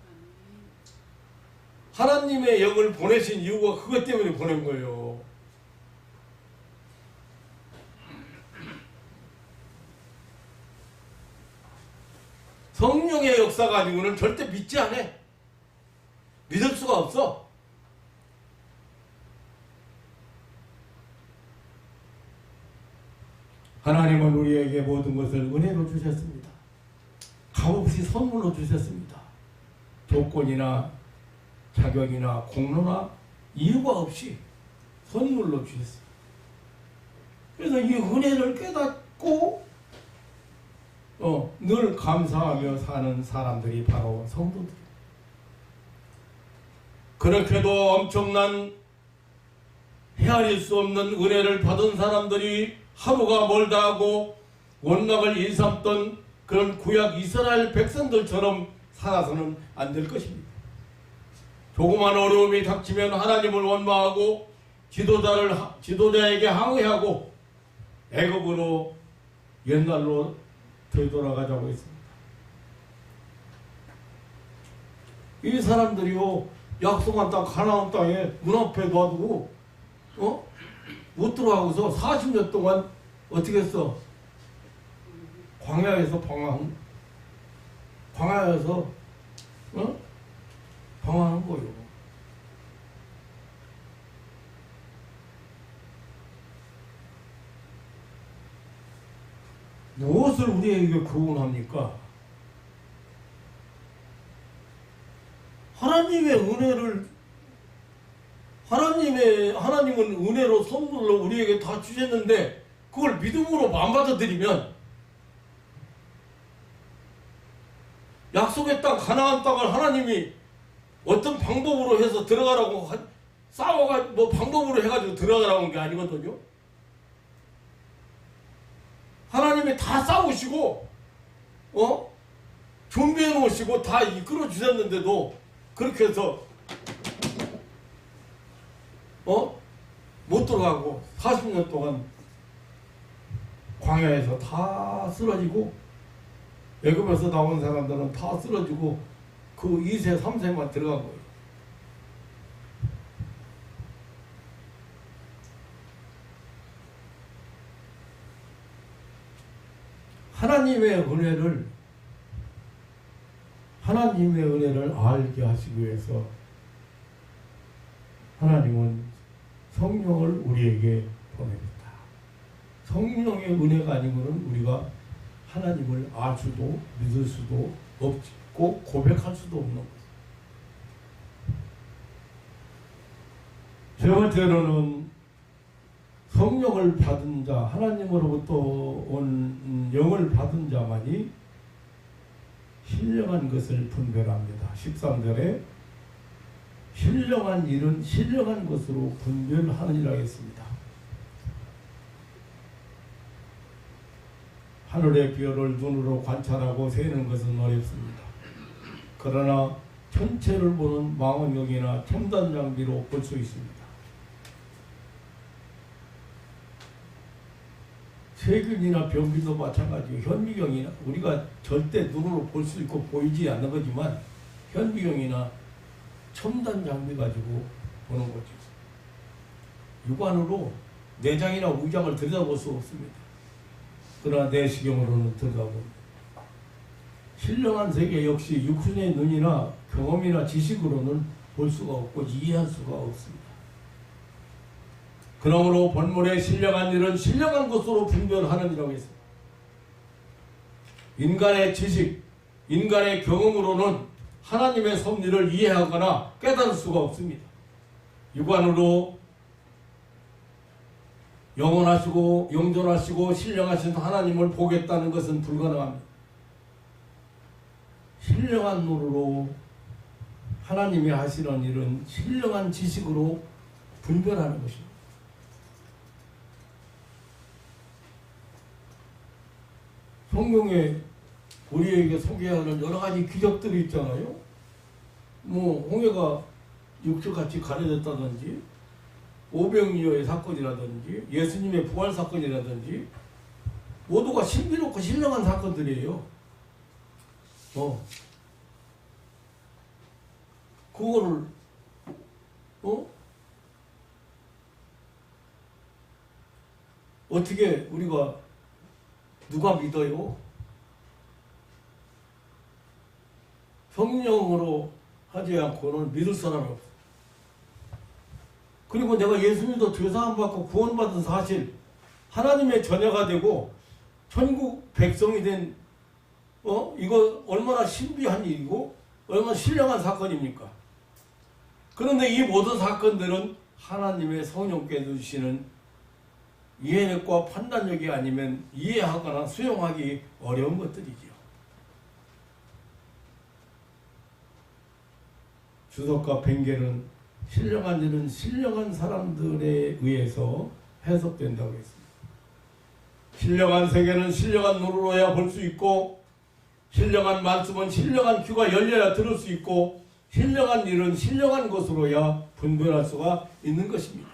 하나님의 영을 보내신 이유가 그것 때문에 보낸 거예요. 성령의 역사 가지고는 절대 믿지 않아. 믿을 수가 없어. 하나님은 우리에게 모든 것을 은혜로 주셨습니다. 값없이 선물로 주셨습니다. 조건이나 자격이나 공로나 이유가 없이 선물로 주셨습니다. 그래서 이 은혜를 깨닫고 늘 감사하며 사는 사람들이 바로 성도들입니다. 그렇게도 엄청난 헤아릴 수 없는 은혜를 받은 사람들이 하루가 멀다 하고 원망을 일삼던 그런 구약 이스라엘 백성들처럼 살아서는 안 될 것입니다. 조그만 어려움이 닥치면 하나님을 원망하고 지도자에게 항의하고 애굽으로 옛날로 되돌아가자고 했습니다. 이 사람들이요, 약속한 땅 가나안 땅에 눈앞에 놔두고 못 들어가고서 40년 동안 어떻게 했어? 광야에서 방황한 거예요. 무엇을 우리에게 교훈합니까? 하나님은 은혜로 선물로 우리에게 다 주셨는데 그걸 믿음으로 안 받아들이면 약속의 땅 가나안 땅을 하나님이 어떤 방법으로 해서 들어가라고 방법으로 해가지고 들어가라고 한 게 아니거든요. 하나님이 다 싸우시고 준비해 놓으시고 다 이끌어 주셨는데도 그렇게 해서 못 들어가고 40년 동안 광야에서 다 쓰러지고 애굽에서 나온 사람들은 다 쓰러지고 그 2세 3세만 들어간 거예요. 하나님의 은혜를 알게 하시기 위해서 하나님은 성령을 우리에게 보냅니다. 성령의 은혜가 아니고는 우리가 하나님을 알 수도 믿을 수도 없고 고백할 수도 없는 것입니다. 세 번째로는 성령을 받은 자, 하나님으로부터 온 영을 받은 자만이 신령한 것을 분별합니다. 13절에 신령한 일은 신령한 것으로 분별하느니라 했습니다. 하늘의 별을 눈으로 관찰하고 세는 것은 어렵습니다. 그러나 천체를 보는 망원경이나 첨단 장비로 볼 수 있습니다. 세균이나 병균도 마찬가지고 현미경이나 우리가 절대 눈으로 볼 수 있고 보이지 않는 거지만 현미경이나 첨단 장비 가지고 보는 거죠. 육안으로 내장이나 우장을 들여다볼 수 없습니다. 그러나 내시경으로는 들여다봅니다. 신령한 세계 역시 육신의 눈이나 경험이나 지식으로는 볼 수가 없고 이해할 수가 없습니다. 그러므로 본문의 신령한 일은 신령한 것으로 분별하느니라고 했습니다. 인간의 지식, 인간의 경험으로는 하나님의 섭리를 이해하거나 깨달을 수가 없습니다. 육안으로 영원하시고 영존하시고 신령하신 하나님을 보겠다는 것은 불가능합니다. 신령한 눈으로 하나님이 하시는 일은 신령한 지식으로 분별하는 것입니다. 성경에 우리에게 소개하는 여러 가지 기적들이 있잖아요. 홍해가 육지같이 가려졌다든지, 오병이어의 사건이라든지, 예수님의 부활 사건이라든지, 모두가 신비롭고 신령한 사건들이에요. 그거를, 어떻게 우리가 누가 믿어요? 성령으로 하지 않고는 믿을 사람이 없어. 그리고 내가 예수님도 죄사함 받고 구원받은 사실 하나님의 자녀가 되고 천국 백성이 된 이거 얼마나 신비한 일이고 얼마나 신령한 사건입니까? 그런데 이 모든 사건들은 하나님의 성령께서 주시는 이해력과 판단력이 아니면 이해하거나 수용하기 어려운 것들이지요. 주석과 뱅겔은 신령한 일은 신령한 사람들에 의해서 해석된다고 했습니다. 신령한 세계는 신령한 눈으로야 볼 수 있고, 신령한 말씀은 신령한 귀가 열려야 들을 수 있고, 신령한 일은 신령한 것으로야 분별할 수가 있는 것입니다.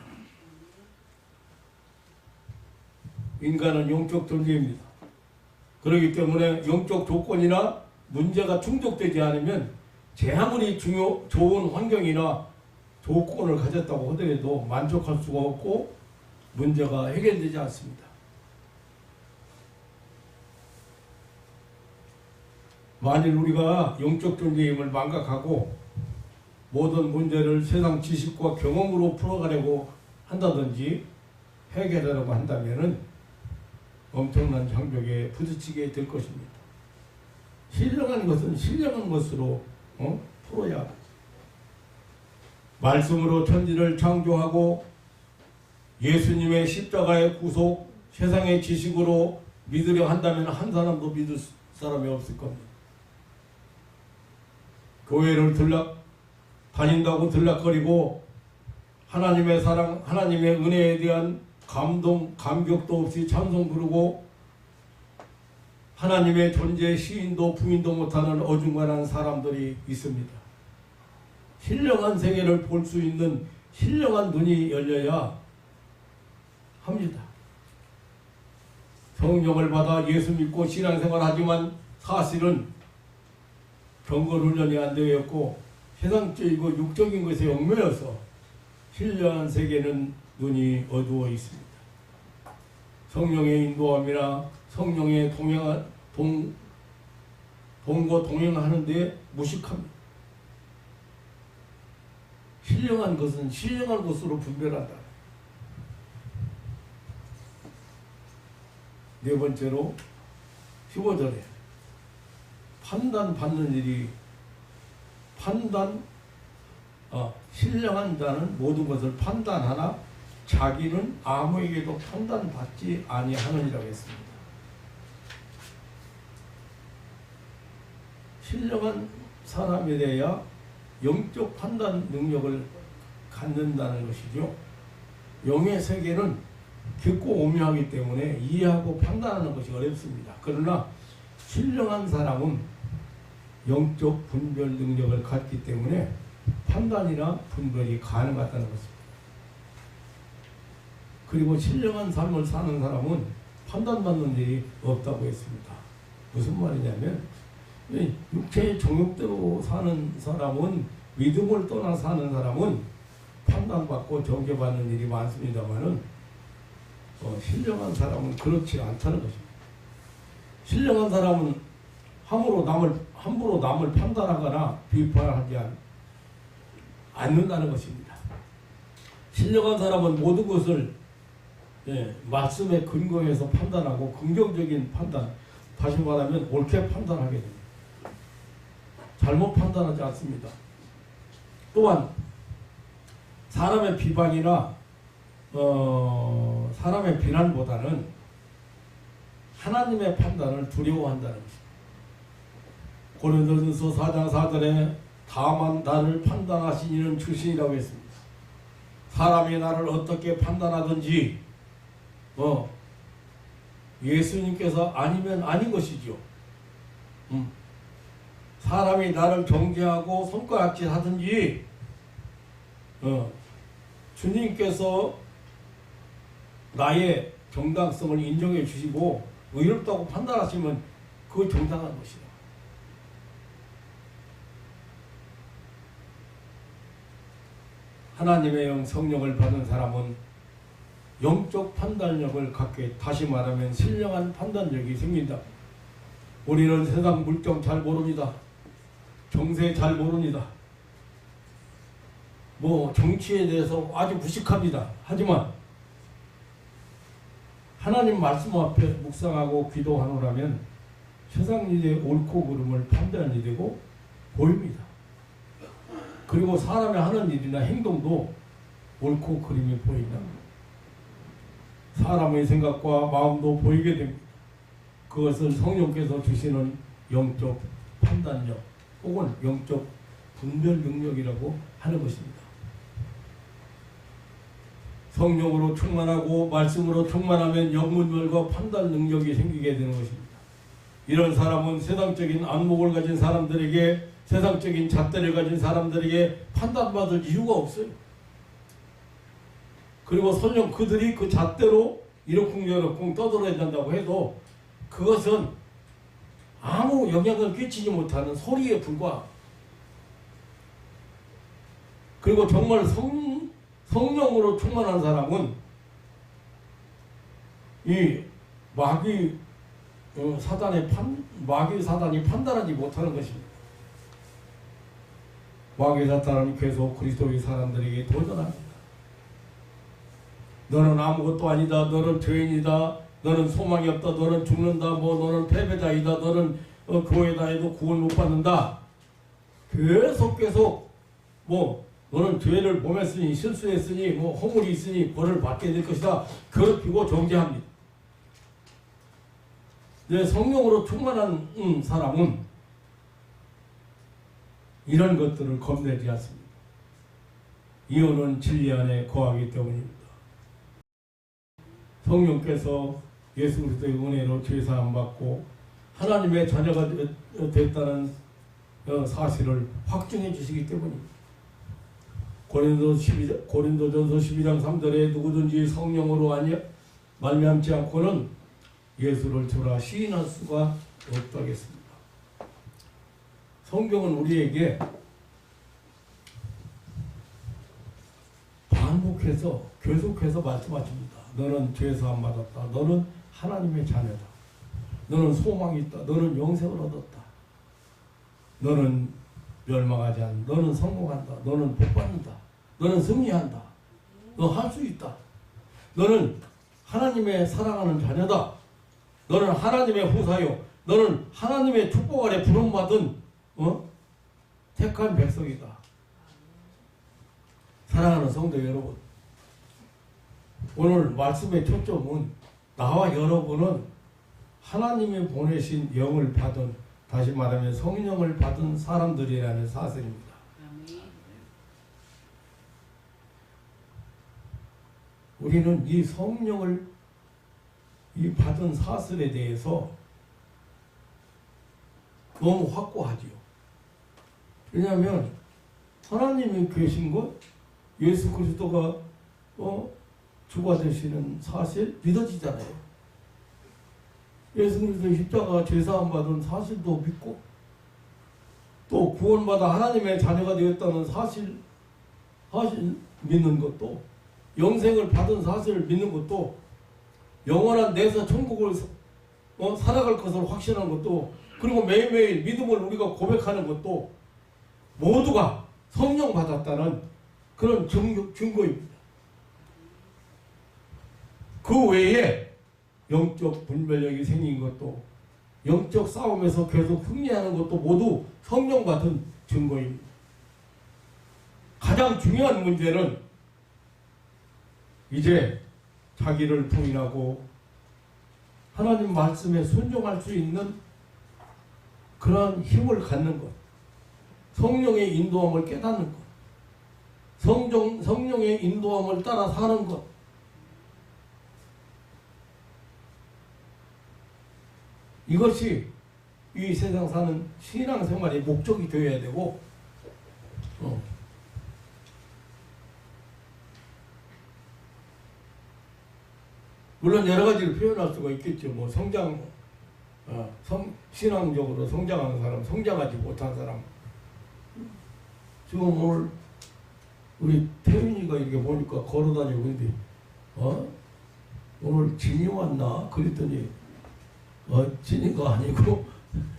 인간은 영적 존재입니다. 그렇기 때문에 영적 조건이나 문제가 충족되지 않으면 제 아무리 좋은 환경이나 조건을 가졌다고 하더라도 만족할 수가 없고 문제가 해결되지 않습니다. 만일 우리가 영적 존재임을 망각하고 모든 문제를 세상 지식과 경험으로 풀어가려고 한다든지 해결하려고 한다면 엄청난 장벽에 부딪히게 될 것입니다. 신령한 것은 신령한 것으로 풀어야 하죠. 말씀으로 천지를 창조하고 예수님의 십자가의 구속, 세상의 지식으로 믿으려 한다면 한 사람도 믿을 사람이 없을 겁니다. 교회를 다닌다고 들락거리고 하나님의 사랑, 하나님의 은혜에 대한 감동, 감격도 없이 찬송 부르고 하나님의 존재 시인도 부인도 못하는 어중간한 사람들이 있습니다. 신령한 세계를 볼 수 있는 신령한 눈이 열려야 합니다. 성령을 받아 예수 믿고 신앙생활 하지만 사실은 경건훈련이 안 되어 있고 세상적이고 육적인 것에 얽매여서 신령한 세계는 눈이 어두워 있습니다. 성령의 인도함이나 성령의 동거 동행하는데 무식합니다. 신령한 것은 신령한 것으로 분별한다. 네 번째로 15절에 판단받는 일이 신령한 자는 모든 것을 판단하나 자기는 아무에게도 판단받지 아니하느니라고 했습니다. 신령한 사람에 대해야 영적 판단 능력을 갖는다는 것이죠. 영의 세계는 깊고 오묘하기 때문에 이해하고 판단하는 것이 어렵습니다. 그러나 신령한 사람은 영적 분별 능력을 갖기 때문에 판단이나 분별이 가능하다는 것입니다. 그리고 신령한 삶을 사는 사람은 판단받는 일이 없다고 했습니다. 무슨 말이냐면 육체의 정욕대로 사는 사람은, 믿음을 떠나 사는 사람은 판단받고 정죄받는 일이 많습니다만은 신령한 사람은 그렇지 않다는 것입니다. 신령한 사람은 함부로 남을 판단하거나 비판하지 않는다는 것입니다. 신령한 사람은 모든 것을 말씀에 근거해서 판단하고 긍정적인 판단, 다시 말하면 옳게 판단하게 됩니다. 잘못 판단하지 않습니다. 또한 사람의 비방이나 사람의 비난보다는 하나님의 판단을 두려워한다는 것입니다. 고린도전서 4장 4절에 다만 나를 판단하신 이는 주신이라고 했습니다. 사람이 나를 어떻게 판단하든지 예수님께서 아니면 아닌 것이죠. 사람이 나를 정죄하고 손가락질 하든지 주님께서 나의 정당성을 인정해 주시고 의롭다고 판단하시면 그거 정당한 것이다. 하나님의 영 성령을 받은 사람은 영적 판단력을 갖게, 다시 말하면 신령한 판단력이 생긴다. 우리는 세상 물정 잘 모릅니다. 정세 잘 모릅니다. 정치에 대해서 아주 무식합니다. 하지만 하나님 말씀 앞에 묵상하고 기도하노라면 세상 일의 옳고 그름을 판단이 되고 보입니다. 그리고 사람이 하는 일이나 행동도 옳고 그름이 보인다. 사람의 생각과 마음도 보이게 됩니다. 그것을 성령께서 주시는 영적 판단력 혹은 영적 분별 능력이라고 하는 것입니다. 성령으로 충만하고 말씀으로 충만하면 영문별과 판단 능력이 생기게 되는 것입니다. 이런 사람은 세상적인 안목을 가진 사람들에게, 세상적인 잣대를 가진 사람들에게 판단받을 이유가 없어요. 그리고 설령 그들이 그 잣대로 이러쿵저러쿵 떠들어낸다고 해도 그것은 아무 영향을 끼치지 못하는 소리에 불과합니다. 그리고 정말 성령으로 충만한 사람은 이 마귀 사단이 판단하지 못하는 것입니다. 마귀 사단은 계속 그리스도의 사람들에게 도전합니다. 너는 아무것도 아니다. 너는 죄인이다. 너는 소망이 없다. 너는 죽는다. 너는 패배자이다. 너는 교회다 해도 구원 못 받는다. 계속 너는 죄를 범했으니 실수했으니 허물이 있으니 벌을 받게 될 것이다. 괴롭히고 정죄합니다. 내 성령으로 충만한 사람은 이런 것들을 겁내지 않습니다. 이유는 진리 안에 거하기 때문입니다. 성령께서 예수 그리스도의 은혜로 죄사함 받고 하나님의 자녀가 됐다는 사실을 확증해 주시기 때문입니다. 고린도전서 12장 3절에 누구든지 성령으로 말미암지 않고는 예수를 주라 시인할 수가 없다겠습니다. 성경은 우리에게 반복해서 계속해서 말씀하십니다. 너는 죄사함 받았다. 너는 하나님의 자녀다. 너는 소망이 있다. 너는 영생을 얻었다. 너는 멸망하지 않는다. 너는 성공한다. 너는 복받는다. 너는 승리한다. 너 할 수 있다. 너는 하나님의 사랑하는 자녀다. 너는 하나님의 후사요. 너는 하나님의 축복 아래 부름받은 택한 백성이다. 사랑하는 성도 여러분, 오늘 말씀의 초점은 나와 여러분은 하나님이 보내신 영을 받은, 다시 말하면 성령을 받은 사람들이라는 사실입니다. 우리는 이 성령을 받은 사실에 대해서 너무 확고하지요. 왜냐하면 하나님이 계신 것, 예수 그리스도가 주가 되시는 사실 믿어지잖아요. 예수 그리스도의 십자가 죄사함 받은 사실도 믿고, 또 구원받아 하나님의 자녀가 되었다는 사실 믿는 것도, 영생을 받은 사실을 믿는 것도, 영원한 내서 천국을 살아갈 것을 확신하는 것도, 그리고 매일매일 믿음을 우리가 고백하는 것도 모두가 성령 받았다는 그런 증거입니다. 그 외에 영적 분별력이 생긴 것도, 영적 싸움에서 계속 승리하는 것도 모두 성령 받은 증거입니다. 가장 중요한 문제는 이제 자기를 부인하고 하나님 말씀에 순종할 수 있는 그런 힘을 갖는 것, 성령의 인도함을 깨닫는 것, 성령의 인도함을 따라 사는 것, 이것이 이 세상 사는 신앙생활의 목적이 되어야 되고, 물론 여러 가지를 표현할 수가 있겠죠. 신앙적으로 성장하는 사람, 성장하지 못한 사람. 지금 오늘 우리 태윤이가 이렇게 보니까 걸어다니고 있는데, 오늘 진이 왔나? 그랬더니, 진이가 아니고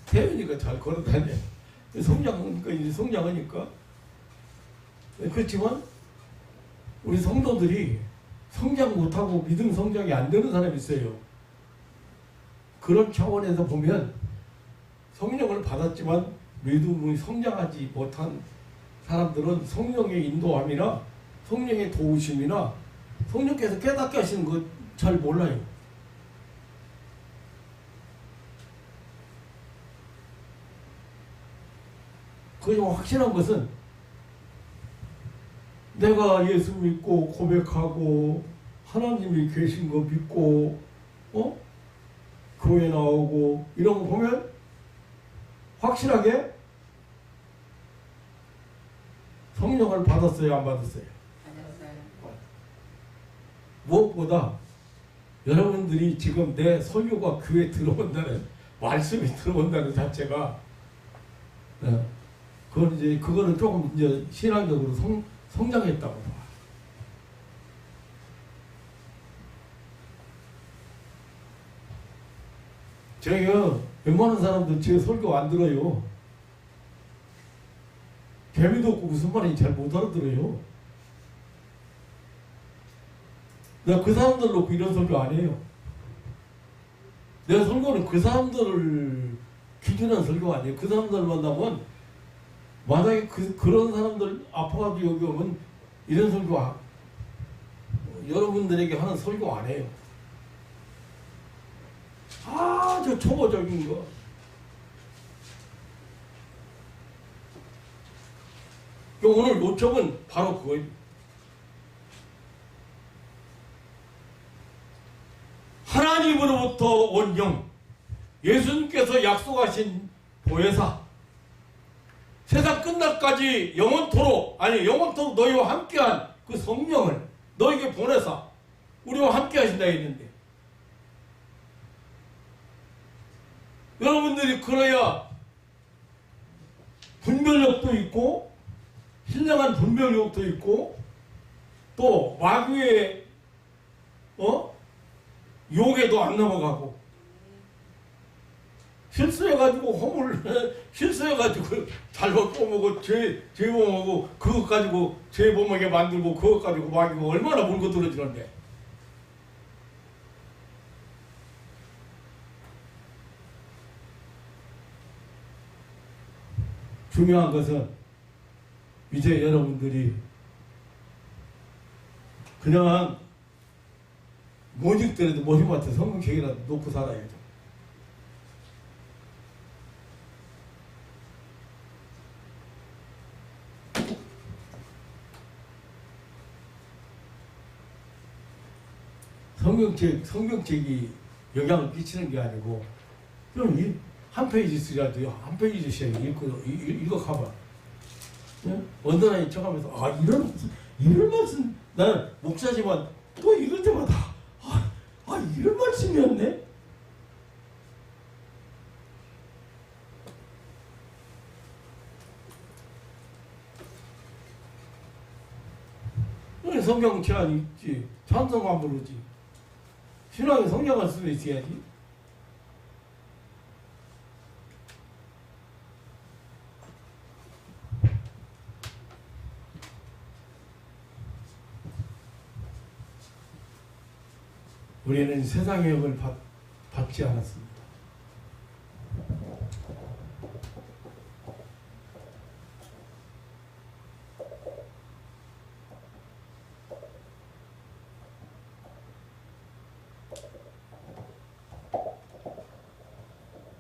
태윤이가 잘 걸어다녀. 성장하니까. 그렇지만 우리 성도들이 성장 못하고 믿음 성장이 안 되는 사람이 있어요. 그런 차원에서 보면 성령을 받았지만 믿음이 성장하지 못한 사람들은 성령의 인도함이나 성령의 도우심이나 성령께서 깨닫게 하시는 거 잘 몰라요. 그리고 확실한 것은 내가 예수 믿고 고백하고 하나님이 계신 거 믿고 교회 나오고 이런 거 보면 확실하게 성령을 받았어요, 안 받았어요? 받았어요. 무엇보다 여러분들이 지금 내 설교가 교회에 들어온다는 말씀이 들어온다는 자체가 그거는 조금 이제 신앙적으로 성장했다고 봐. 제가 웬만한 사람들 제 설교 안 들어요. 재미도 없고 무슨 말인지 잘 못 알아들어요. 내가 그 사람들 놓고 이런 설교 안 해요. 내 설교는 그 사람들을 기준한 설교가 아니에요. 그 사람들 만나면 만약에 그런 사람들 아파가지고 여기 오면 이런 설교 여러분들에게 하는 설교 안 해요. 아주 초보적인 거. 오늘 요점은 바로 그거예요. 하나님으로부터 온 영, 예수님께서 약속하신 보혜사, 세상 끝날까지 영원토록 너희와 함께한 그 성령을 너에게 보내사 우리와 함께 하신다 했는데, 여러분들이 그래야 분별력도 있고 신령한 분별력도 있고 또 마귀의 욕에도 안 넘어가고, 실수해가지고 잘못 보먹고 죄 보먹고 그것 가지고 죄 보먹게 만들고 그것 가지고 마귀가 얼마나 물고 들어지는데. 중요한 것은 이제 여러분들이 그냥 모직더라도 모임한테 성경책이라도 놓고 살아야죠. 성경책이 영향을 끼치는 게 아니고 좀 한 페이지씩이라도 한 페이지씩 읽어가봐. 언더라인 쳐가면서 이런 말씀, 나는 목사지만 또 읽을 때마다 이런 말씀이었네? 성경 제한이 있지. 찬송만 부르지. 신앙에 성경을 쓰고 있어야지. 우리는 세상의 영을 받지 않았습니다.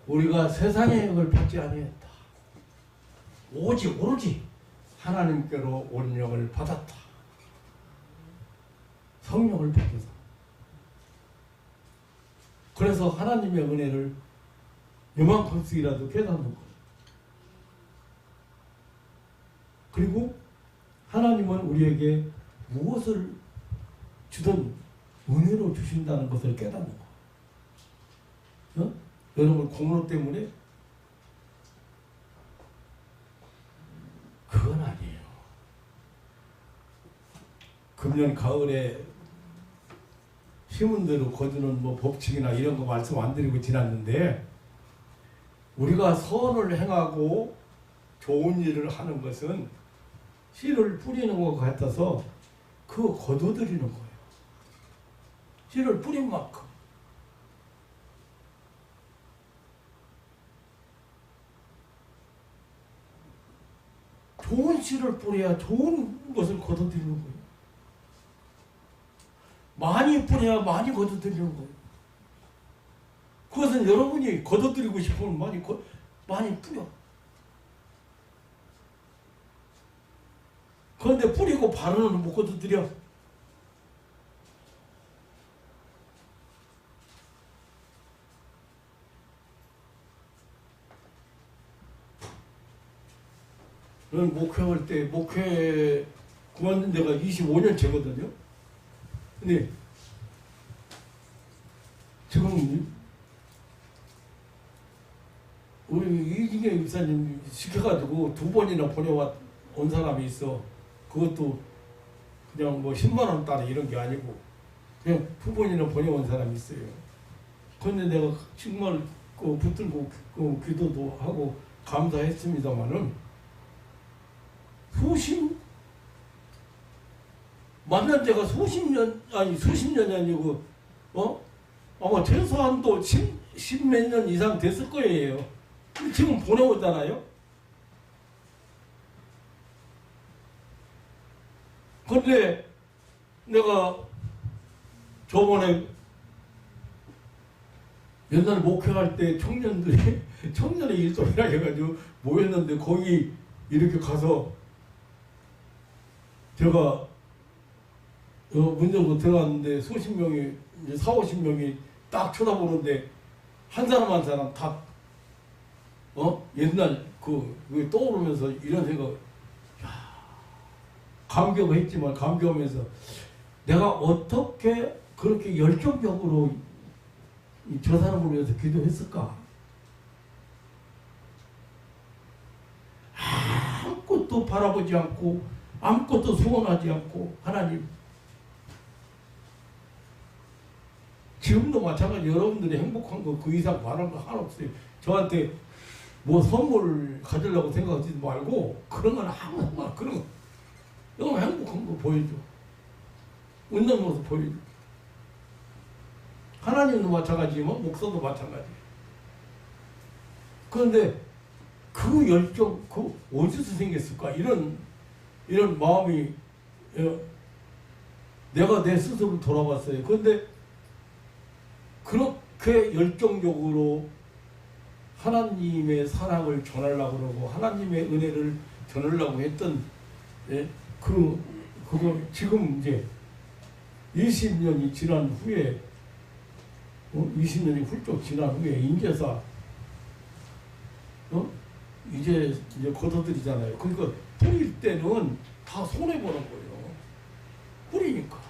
우리가 세상의 영을 받지 아니했다. 오로지 하나님께로 온 영을 받았다. 성령을 받아서. 그래서 하나님의 은혜를 요만큼씩이라도 깨닫는 거예요. 그리고 하나님은 우리에게 무엇을 주든 은혜로 주신다는 것을 깨닫는 거예요. 여러분 공로 때문에? 그건 아니에요. 금년 가을에 시문대로 거두는 법칙이나 이런 거 말씀 안 드리고 지났는데, 우리가 선을 행하고 좋은 일을 하는 것은 씨를 뿌리는 것 같아서 그거 거둬들이는 거예요. 씨를 뿌린 만큼 좋은 씨를 뿌려야 좋은 것을 거둬들이는 거예요. 많이 뿌려야 많이 거둬들이는 거예요. 그것은 여러분이 거둬들이고 싶으면 많이 뿌려. 그런데 뿌리고 바로는 못 거둬들여. 저는 목회할 때, 목회 그만둔 데가 25년째거든요. 근데 지금 우리 이진경 집사님 시켜가지고 2번이나 온 사람이 있어. 그것도 그냥 뭐 10만원 따리 이런 게 아니고 그냥 2번이나 보내온 사람이 있어요. 그런데 내가 정말 붙들고 기도도 하고 감사했습니다마는 만난 지가 수십 년이 아니고 아마 최소한도 10몇 년 이상 됐을 거예요. 지금 보내오잖아요. 근데 내가 저번에 옛날에 목회할 때 청년의 일동이라 해가지고 모였는데 거기 이렇게 가서 제가 문정도 들어갔는데 수십 명이 이제 40~50명이 딱 쳐다보는데 한 사람 한 사람 다 옛날 그게 떠오르면서 이런 생각, 감격했지만 감격하면서 내가 어떻게 그렇게 열정적으로 저 사람을 위해서 기도했을까? 아무것도 바라보지 않고 아무것도 소원하지 않고 하나님, 지금도 마찬가지. 여러분들이 행복한 거 그 이상 바라는 거 하나 없어요. 저한테 뭐 선물 가지려고 생각하지 말고 그런 건 아무나 그런 거 너무 행복한 거 보여줘. 웃는 모습 보여줘. 하나님도 마찬가지지만 목사도 마찬가지. 그런데 그 열정 어디서 생겼을까? 이런 마음이 내가 내 스스로 돌아봤어요. 그런데 그렇게 열정적으로 하나님의 사랑을 전하려고 그러고 하나님의 은혜를 전하려고 했던 그거 지금 이제 20년이 지난 후에 20년이 훌쩍 지난 후에 인제사 이제 거둬들이잖아요. 그러니까 뿌릴 때는 다 손해보는 거예요. 뿌리니까.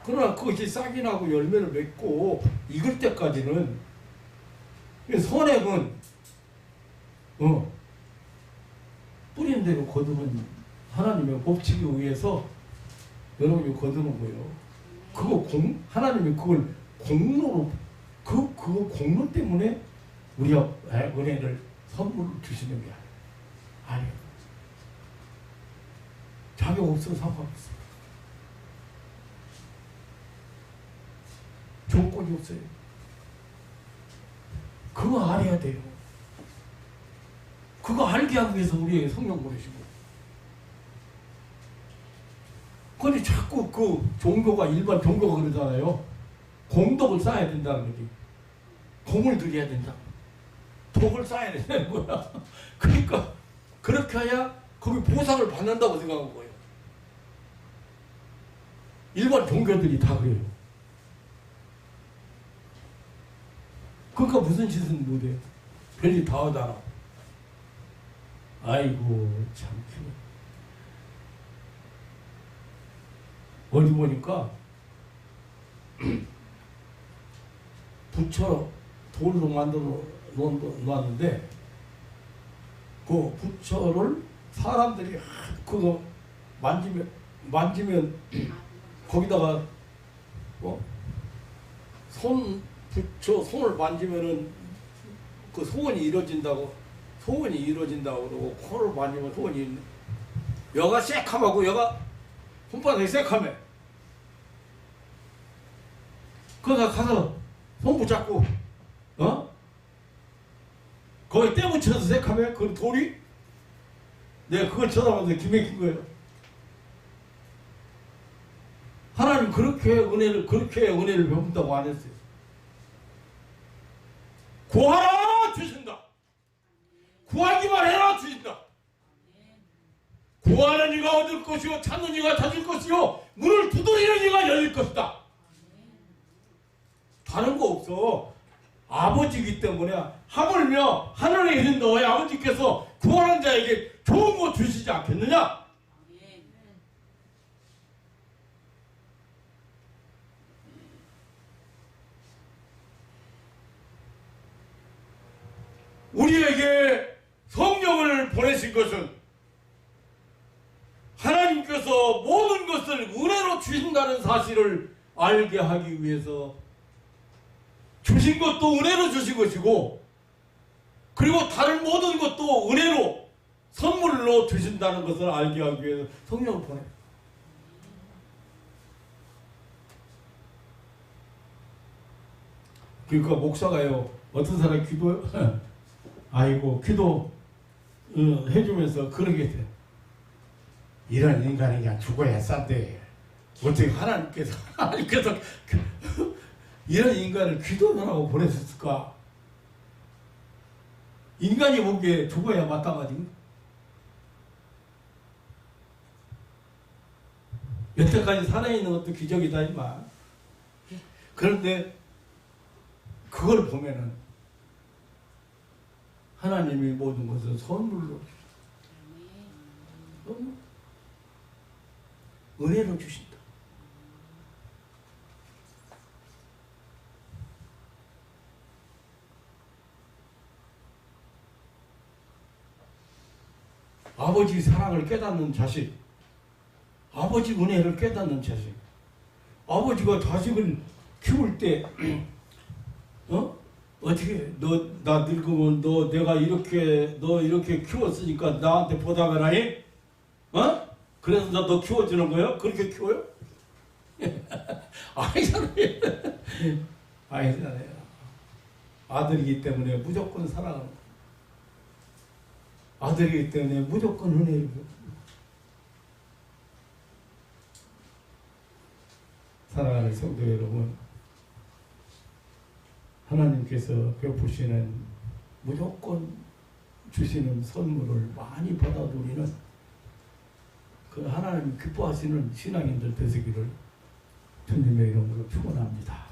그러나 그것이 싹이 나고 열매를 맺고 익을 때까지는 선행은 뿌린 대로 거두는 하나님의 법칙에 의해서 여러분이 거두는 거예요. 그거 하나님이 그걸 공로로 그거 공로 때문에 우리가 은혜를 선물을 주시는 게 아니에요. 자격 없어서 상관없어요. 조건이 없어요. 그거 알아야 돼요. 그거 알게 하기 위해서 우리에게 성령 보내시고. 근데 자꾸 일반 종교가 그러잖아요. 공덕을 쌓아야 된다는 거지. 공을 들여야 된다. 덕을 쌓아야 된다는 거야. 그러니까 그렇게 해야 거기 보상을 받는다고 생각한 거예요. 일반 종교들이 다 그래요. 그러니까 무슨 짓은 못해요. 별일 다 하잖아. 아이고 참. 어디 보니까 부처 돌로 만들어 놓았는데 그 부처를 사람들이 그거 만지면 거기다가 부처 손을 만지면은 그 소원이 이루어진다고 그러고 코를 만지면 소원이 여가 새카마고 여가 손바닥이 새카매 거기 가서 손 붙잡고 거기 때 묻혀서 생각하면 그 돌이 내가 그걸 쳐다보면서 기맥힌 거예요. 하나님 그렇게 은혜를 베푼다고 안 했어요. 구하라 주신다. 구하기만 해라 주신다. 구하는 이가 얻을 것이요 찾는 이가 찾을 것이요 문을 두드리는 이가 열릴 것이다. 다른 거 없어. 아버지이기 때문에 하물며 하늘에 계신 너의 아버지께서 구하는 자에게 좋은 거 주시지 않겠느냐? 우리에게 성령을 보내신 것은 하나님께서 모든 것을 은혜로 주신다는 사실을 알게 하기 위해서 주신 것도 은혜로 주신 것이고 그리고 다른 모든 것도 은혜로 선물로 주신다는 것을 알게 하기 위해서 성령을 보내. 그러니까 목사가요 어떤 사람이 기도 아이고 기도 해주면서 그러게 돼. 이런 인간이 그냥 죽어야 싼데 어떻게 하나님께서 이런 인간을 기도를 하고 보내셨을까? 인간이 보기에 죽어야 마땅하지. 여태까지 살아있는 것도 기적이다 이만. 그런데 그걸 보면은 하나님이 모든 것을 선물로 은혜로 주신다. 아버지 사랑을 깨닫는 자식, 아버지 은혜를 깨닫는 자식, 아버지가 자식을 키울 때 어떻게 나 늙으면 내가 이렇게 키웠으니까 나한테 보답을 하니? 그래서 너 키워주는 거예요? 그렇게 키워요? 아니잖아요. 아니잖아요. 아들이기 때문에 무조건 사랑하는 거예요. 아들이기 때문에 무조건 은혜를 베풉니다. 사랑하는 성도 여러분, 하나님께서 베푸시는 무조건 주시는 선물을 많이 받아들이는 그 하나님 기뻐하시는 신앙인들 되시기를 주님의 이름으로 축원합니다.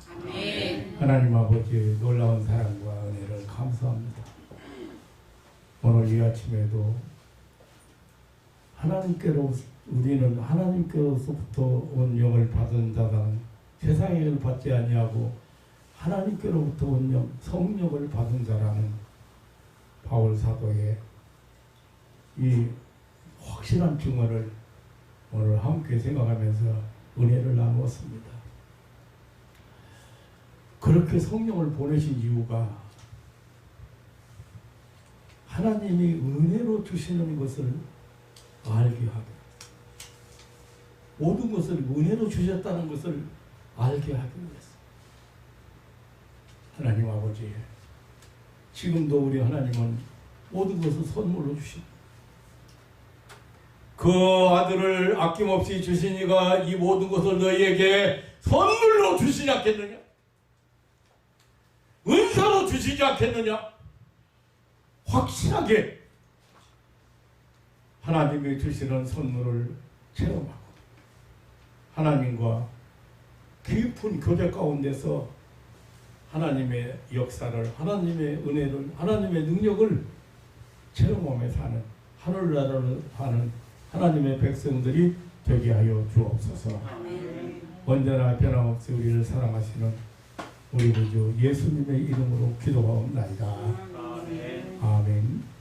하나님 아버지의 놀라운 사랑과 은혜를 감사합니다. 오늘 이 아침에도 우리는 하나님께로부터 온 영을 받은 자는 세상의 영을 받지 아니하고 하나님께로부터 온 영, 성령을 받은 자라는 바울 사도의 이 확실한 증언을 오늘 함께 생각하면서 은혜를 나누었습니다. 그렇게 성령을 보내신 이유가 하나님이 은혜로 주시는 것을 알게 하고 모든 것을 은혜로 주셨다는 것을 알게 하기 위해서. 하나님 아버지, 지금도 우리 하나님은 모든 것을 선물로 주십니다. 그 아들을 아낌없이 주시니가 이 모든 것을 너희에게 선물로 주시지 않겠느냐? 은사로 주시지 않겠느냐? 확실하게 하나님이 주시는 선물을 체험하고 하나님과 깊은 교제 가운데서 하나님의 역사를, 하나님의 은혜를, 하나님의 능력을 체험하며 사는 하늘나라를 사는 하나님의 백성들이 되게 하여 주옵소서. 언제나 변함없이 우리를 사랑하시는 우리 구주 예수님의 이름으로 기도하옵나이다. 아멘.